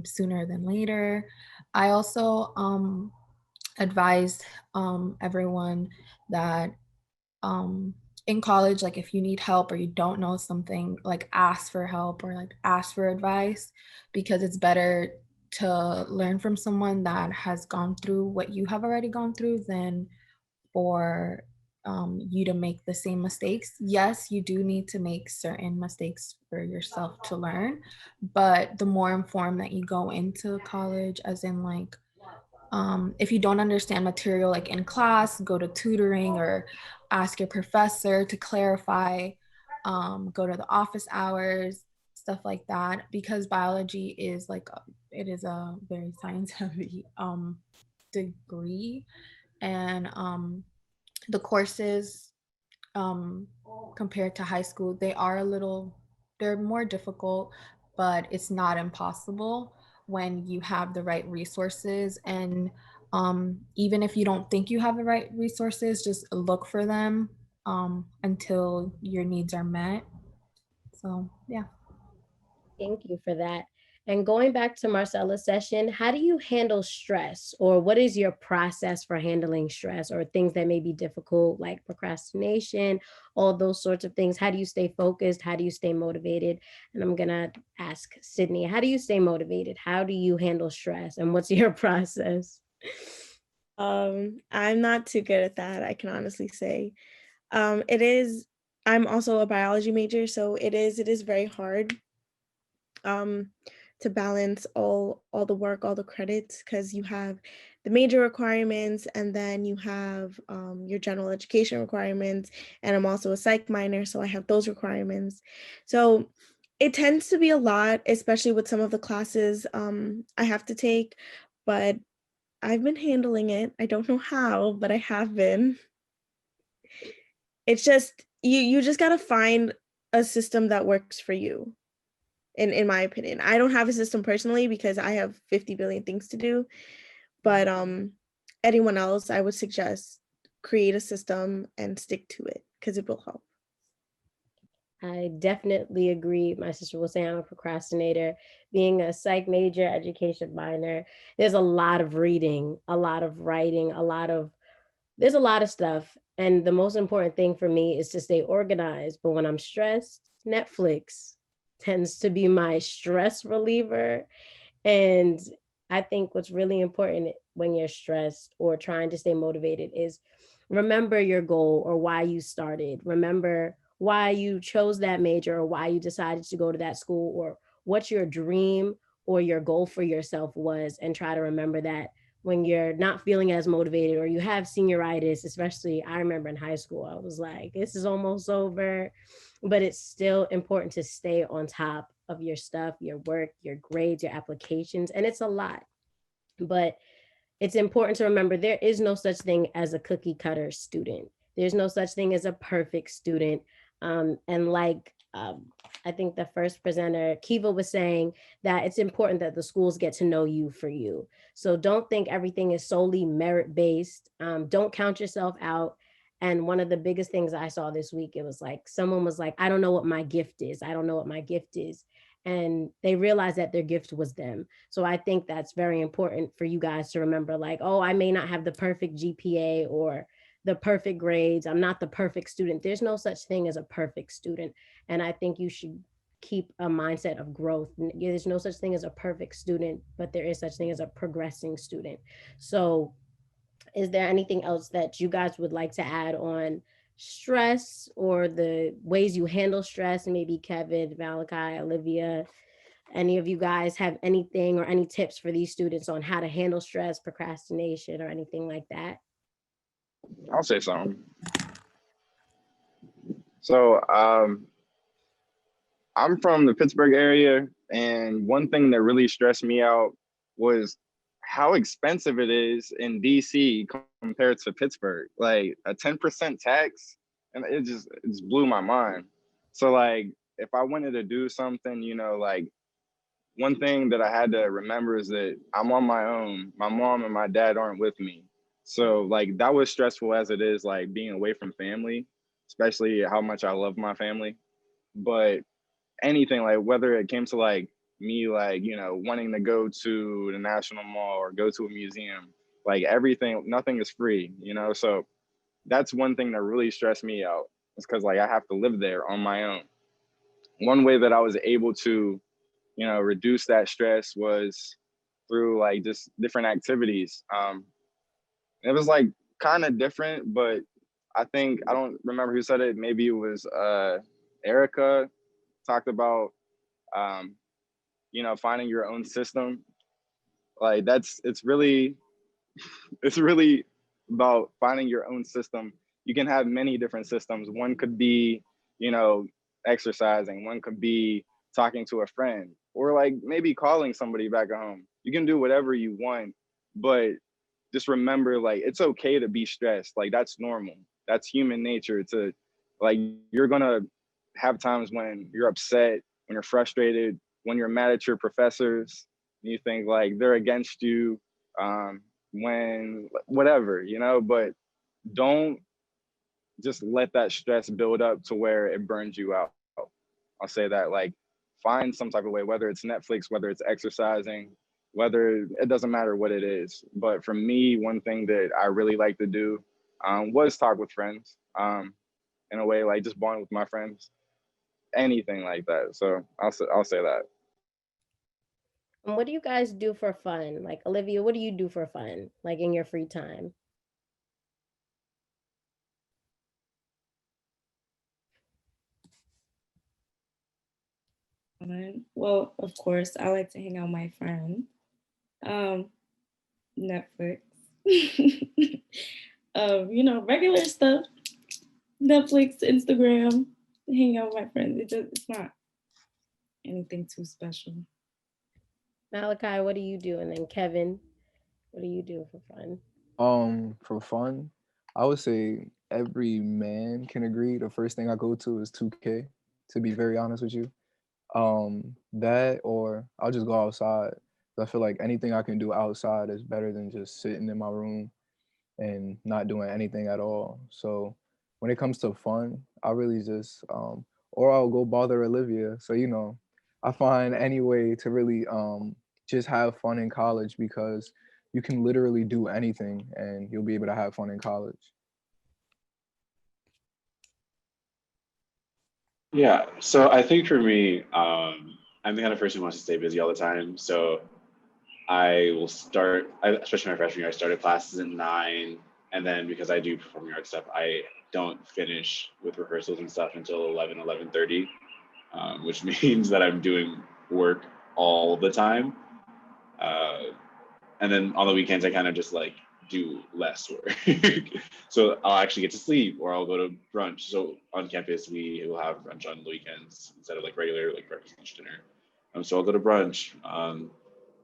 sooner than later. I also advise everyone that in college, like if you need help or you don't know something, like ask for help or like ask for advice, because it's better to learn from someone that has gone through what you have already gone through than for you to make the same mistakes. Yes, you do need to make certain mistakes for yourself to learn, but the more informed that you go into college, as in like, if you don't understand material like in class, go to tutoring or ask your professor to clarify, go to the office hours, stuff like that, because biology is like, it is a very science heavy degree. And the courses, compared to high school, they're more difficult, but it's not impossible when you have the right resources. And even if you don't think you have the right resources, just look for them until your needs are met. So yeah. Thank you for that. And going back to Marcella's session, how do you handle stress, or what is your process for handling stress or things that may be difficult, like procrastination, all those sorts of things? How do you stay focused? How do you stay motivated? And I'm going to ask Sydney, how do you stay motivated? How do you handle stress, and what's your process? I'm not too good at that, I can honestly say. I'm also a biology major, so it is very hard to balance all the work, all the credits, because you have the major requirements and then you have your general education requirements, and I'm also a psych minor, so I have those requirements. So it tends to be a lot, especially with some of the classes I have to take, but I've been handling it. I don't know how, but I have been. It's just you just got to find a system that works for you. In my opinion, I don't have a system personally because I have 50 billion things to do, but anyone else, I would suggest create a system and stick to it because it will help. I definitely agree. My sister will say I'm a procrastinator. Being a psych major, education minor, there's a lot of reading, a lot of writing, there's a lot of stuff. And the most important thing for me is to stay organized. But when I'm stressed, Netflix tends to be my stress reliever. And I think what's really important when you're stressed or trying to stay motivated is remember your goal or why you started. Remember why you chose that major or why you decided to go to that school, or what your dream or your goal for yourself was, and try to remember that when you're not feeling as motivated or you have senioritis. Especially I remember in high school, I was like, this is almost over, but it's still important to stay on top of your stuff, your work, your grades, your applications. And it's a lot, but it's important to remember there is no such thing as a cookie cutter student. There's no such thing as a perfect student. And like, I think the first presenter, Kiva, was saying that it's important that the schools get to know you for you. So don't think everything is solely merit-based. Don't count yourself out. And one of the biggest things I saw this week, it was like, someone was like, I don't know what my gift is. I don't know what my gift is. And they realized that their gift was them. So I think that's very important for you guys to remember, like, oh, I may not have the perfect GPA or the perfect grades. I'm not the perfect student. There's no such thing as a perfect student. And I think you should keep a mindset of growth. There's no such thing as a perfect student, but there is such thing as a progressing student. So is there anything else that you guys would like to add on stress or the ways you handle stress? Maybe Kevin, Malachi, Olivia, any of you guys have anything or any tips for these students on how to handle stress, procrastination, or anything like that? I'll say something. So I'm from the Pittsburgh area, and one thing that really stressed me out was how expensive it is in DC compared to Pittsburgh. Like a 10% tax, and it just blew my mind. So like if I wanted to do something, you know, like one thing that I had to remember is that I'm on my own. My mom and my dad aren't with me. So like that was stressful as it is, like being away from family, especially how much I love my family. But anything, like whether it came to like me, like, you know, wanting to go to the National Mall or go to a museum, like everything, nothing is free, you know? So that's one thing that really stressed me out, is because like I have to live there on my own. One way that I was able to, you know, reduce that stress was through like just different activities. It was like kind of different, but I think, I don't remember who said it. Maybe it was Erica talked about, you know, finding your own system. Like it's really about finding your own system. You can have many different systems. One could be, you know, exercising. One could be talking to a friend, or like maybe calling somebody back at home. You can do whatever you want, but just remember, like, it's okay to be stressed. Like, that's normal. That's human nature. To, like, you're gonna have times when you're upset, when you're frustrated, when you're mad at your professors, and you think like they're against you, when whatever, you know, but don't just let that stress build up to where it burns you out. I'll say that, like, find some type of way, whether it's Netflix, whether it's exercising, whether, it doesn't matter what it is. But for me, one thing that I really like to do was talk with friends, in a way, like just bond with my friends, anything like that. So I'll say that. And what do you guys do for fun? Like Olivia, what do you do for fun, like in your free time? Well, of course, I like to hang out with my friends. Netflix. You know, regular stuff. Netflix, Instagram, hang out with my friends. It's not anything too special. Malachi, what do you do? And then Kevin, what do you do for fun? For fun, I would say every man can agree the first thing I go to is 2K, to be very honest with you. That, or I'll just go outside. I feel like anything I can do outside is better than just sitting in my room and not doing anything at all. So when it comes to fun, I really just or I'll go bother Olivia. So you know, I find any way to really just have fun in college, because you can literally do anything and you'll be able to have fun in college. Yeah, so I think for me, I'm the kind of person who wants to stay busy all the time. So I will start, especially my freshman year, I started classes at 9. And then because I do performing arts stuff, I don't finish with rehearsals and stuff until 11:30, which means that I'm doing work all the time. And then on the weekends, I kind of just like do less work. So I'll actually get to sleep, or I'll go to brunch. So on campus, we will have brunch on the weekends instead of like regular like breakfast, lunch, dinner. So I'll go to brunch,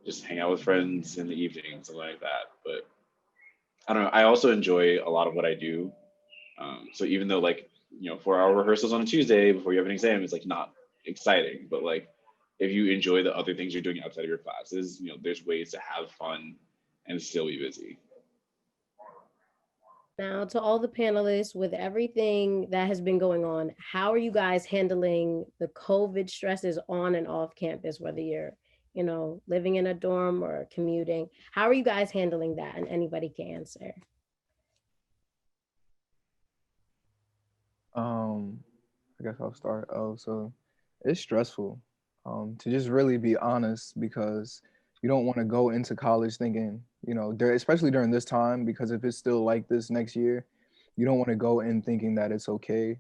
just hang out with friends in the evening, something like that. But I don't know. I also enjoy a lot of what I do. So even though like, 4-hour rehearsals on a Tuesday before you have an exam is like not exciting, but like if you enjoy the other things you're doing outside of your classes, there's ways to have fun and still be busy. Now, to all the panelists, with everything that has been going on, how are you guys handling the COVID stresses on and off campus, whether you're, living in a dorm or commuting? How are you guys handling that? And anybody can answer. I guess I'll start. Oh, so it's stressful, to just really be honest, because you don't want to go into college thinking, especially during this time, because if it's still like this next year, you don't want to go in thinking that it's okay.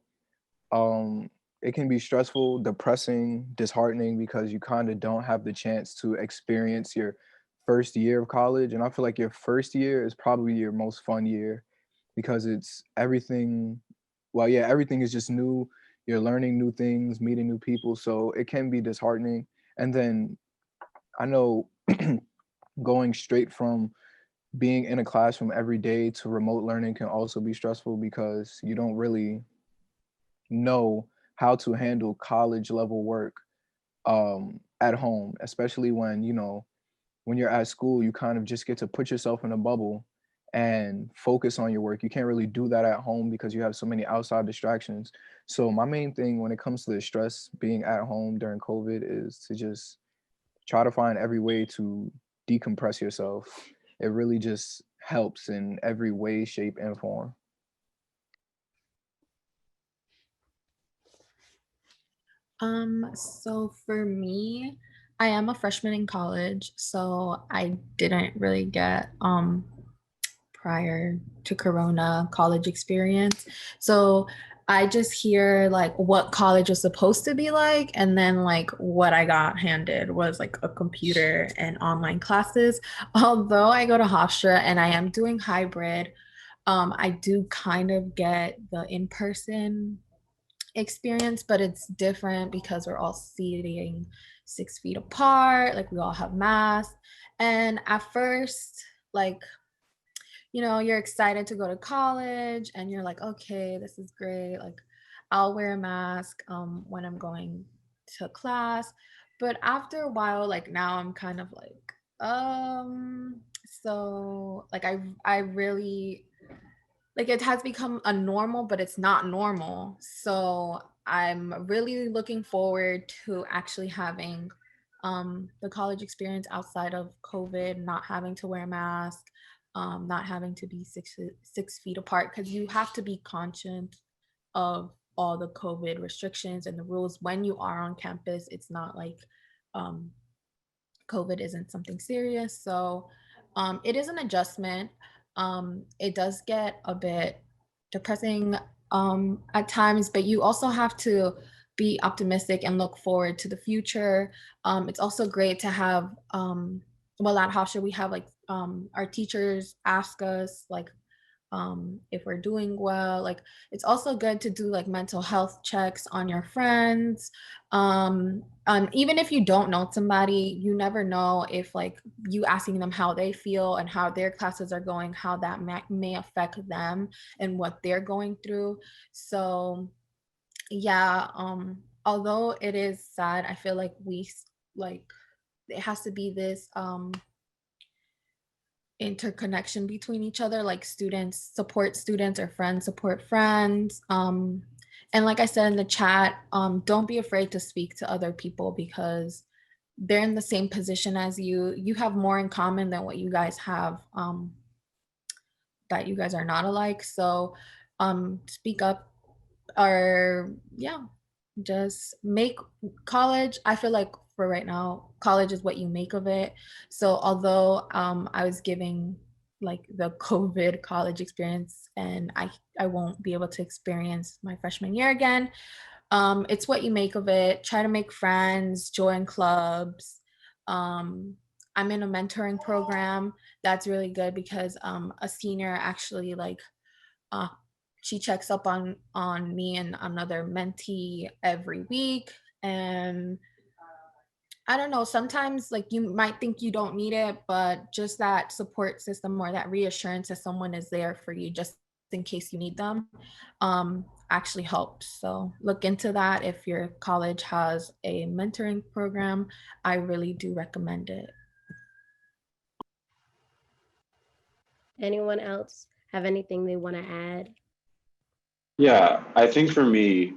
It can be stressful, depressing, disheartening, because you kind of don't have the chance to experience your first year of college. And I feel like your first year is probably your most fun year, because it's everything. Well, yeah, everything is just new. You're learning new things, meeting new people. So it can be disheartening. And then I know going straight from being in a classroom every day to remote learning can also be stressful, because you don't really know how to handle college level work at home, especially when you're at school, you kind of just get to put yourself in a bubble and focus on your work. You can't really do that at home because you have so many outside distractions. So my main thing when it comes to the stress being at home during COVID is to just try to find every way to decompress yourself. It really just helps in every way, shape, and form. So for me, I am a freshman in college, so I didn't really get prior to Corona college experience. So I just hear like what college was supposed to be like, and then like what I got handed was like a computer and online classes. Although I go to Hofstra and I am doing hybrid, I do kind of get the in-person experience, but it's different because we're all sitting 6 feet apart, like we all have masks. And at first, like, you're excited to go to college and you're like, okay, this is great. Like, I'll wear a mask when I'm going to class. But after a while, like now I'm kind of like, so like I really like it has become a normal, but it's not normal. So I'm really looking forward to actually having the college experience outside of COVID, not having to wear a mask, not having to be 6 feet apart, because you have to be conscious of all the COVID restrictions and the rules when you are on campus. It's not like um, COVID isn't something serious. So it is an adjustment. It does get a bit depressing at times, but you also have to be optimistic and look forward to the future. It's also great to have, well, at Hofstra, we have like our teachers ask us like if we're doing well. Like it's also good to do like mental health checks on your friends. Even if you don't know somebody, you never know if like you asking them how they feel and how their classes are going, how that may affect them and what they're going through. So yeah, although it is sad, I feel like like it has to be this interconnection between each other, like students support students or friends support friends. And like I said in the chat, don't be afraid to speak to other people because they're in the same position as you. You have more in common than what you guys have, that you guys are not alike. So speak up, or yeah, just make college. I feel like for right now, college is what you make of it. So although I was giving like the COVID college experience and I won't be able to experience my freshman year again, it's what you make of it. Try to make friends, join clubs. I'm in a mentoring program that's really good because a senior actually like uh, she checks up on me and another mentee every week. And I don't know, sometimes like you might think you don't need it, but just that support system or that reassurance that someone is there for you just in case you need them actually helps. So look into that. If your college has a mentoring program, I really do recommend it. Anyone else have anything they want to add? Yeah, I think for me,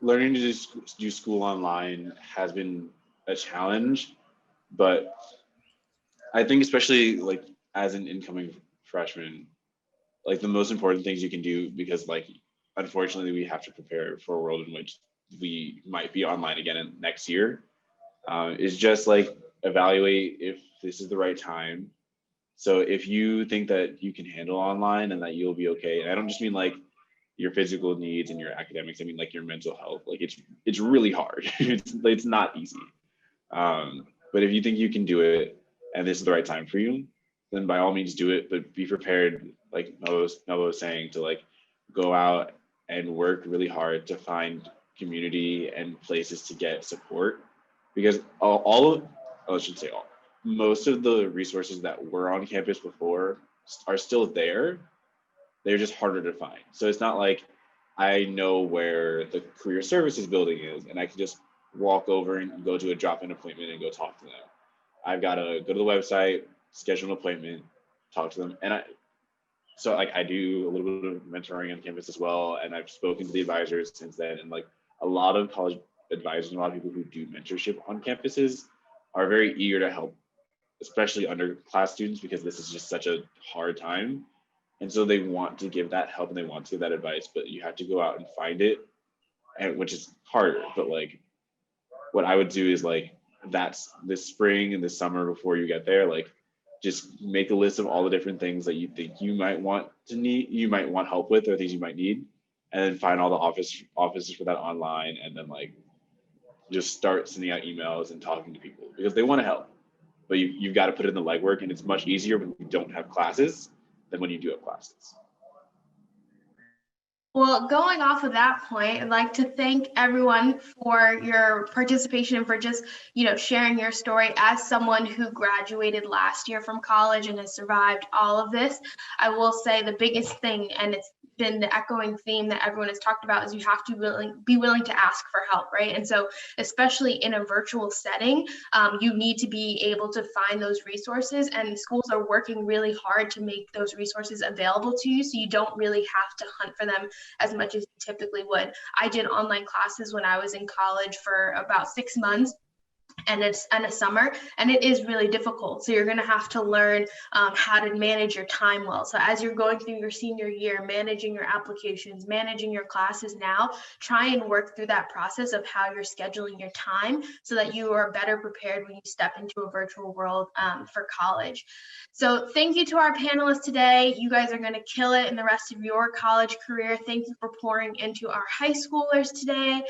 learning to do school online has been a challenge, but I think especially like as an incoming freshman, like the most important things you can do, because like unfortunately we have to prepare for a world in which we might be online again in next year, is just like evaluate if this is the right time. So if you think that you can handle online and that you'll be okay, and I don't just mean like your physical needs and your academics, I mean like your mental health. Like it's really hard. It's not easy. But if you think you can do it and this is the right time for you, then by all means do it. But be prepared, like Noah was saying, to like go out and work really hard to find community and places to get support, because I should say all, most of the resources that were on campus before are still there. They're just harder to find. So it's not like I know where the career services building is and I can just walk over and go to a drop-in appointment and go talk to them. I've got to go to the website, schedule an appointment, talk to them. And so like I do a little bit of mentoring on campus as well. And I've spoken to the advisors since then. And like a lot of college advisors and a lot of people who do mentorship on campuses are very eager to help, especially underclass students, because this is just such a hard time. And so they want to give that help and they want to give that advice, but you have to go out and find it, and which is harder. But like what I would do is like, that's this spring and this summer before you get there, like just make a list of all the different things that you think you might want you might want help with, or things you might need, and then find all the offices for that online, and then like just start sending out emails and talking to people because they want to help. But you've got to put in the legwork, and it's much easier when you don't have classes than when you do have classes. Well, going off of that point, I'd like to thank everyone for your participation and for just, sharing your story as someone who graduated last year from college and has survived all of this. I will say the biggest thing, and it's been the echoing theme that everyone has talked about, is you have to be willing to ask for help, right? And so especially in a virtual setting, you need to be able to find those resources, and schools are working really hard to make those resources available to you, so you don't really have to hunt for them as much as you typically would. I did online classes when I was in college for about 6 months, and it's in a summer, and it is really difficult. So you're going to have to learn how to manage your time well. So as you're going through your senior year, managing your applications, managing your classes now, try and work through that process of how you're scheduling your time so that you are better prepared when you step into a virtual world for college. So thank you to our panelists today. You guys are going to kill it in the rest of your college career. Thank you for pouring into our high schoolers today.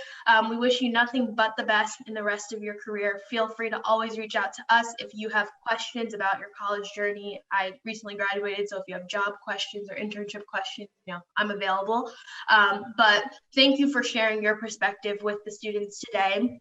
We wish you nothing but the best in the rest of your career. Feel free to always reach out to us if you have questions about your college journey. I recently graduated, so if you have job questions or internship questions, I'm available. But thank you for sharing your perspective with the students today.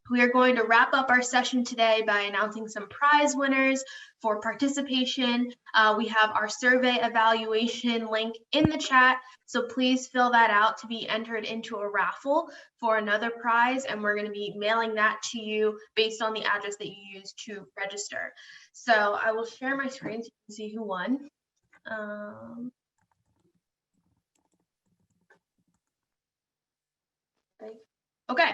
We are going to wrap up our session today by announcing some prize winners for participation. We have our survey evaluation link in the chat, so please fill that out to be entered into a raffle for another prize, and we're going to be mailing that to you based on the address that you use to register. So I will share my screen so you can see who won. Okay,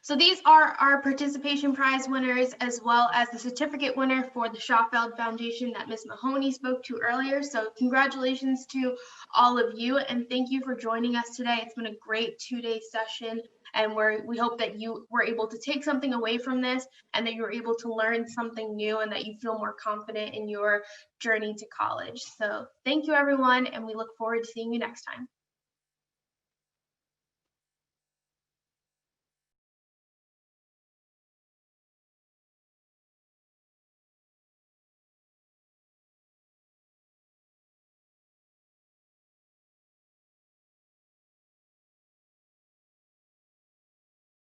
so these are our participation prize winners, as well as the certificate winner for the Schoffeld Foundation that Ms. Mahoney spoke to earlier. So congratulations to all of you, and thank you for joining us today. It's been a great 2-day session, and we hope that you were able to take something away from this, and that you were able to learn something new, and that you feel more confident in your journey to college. So thank you, everyone, and we look forward to seeing you next time.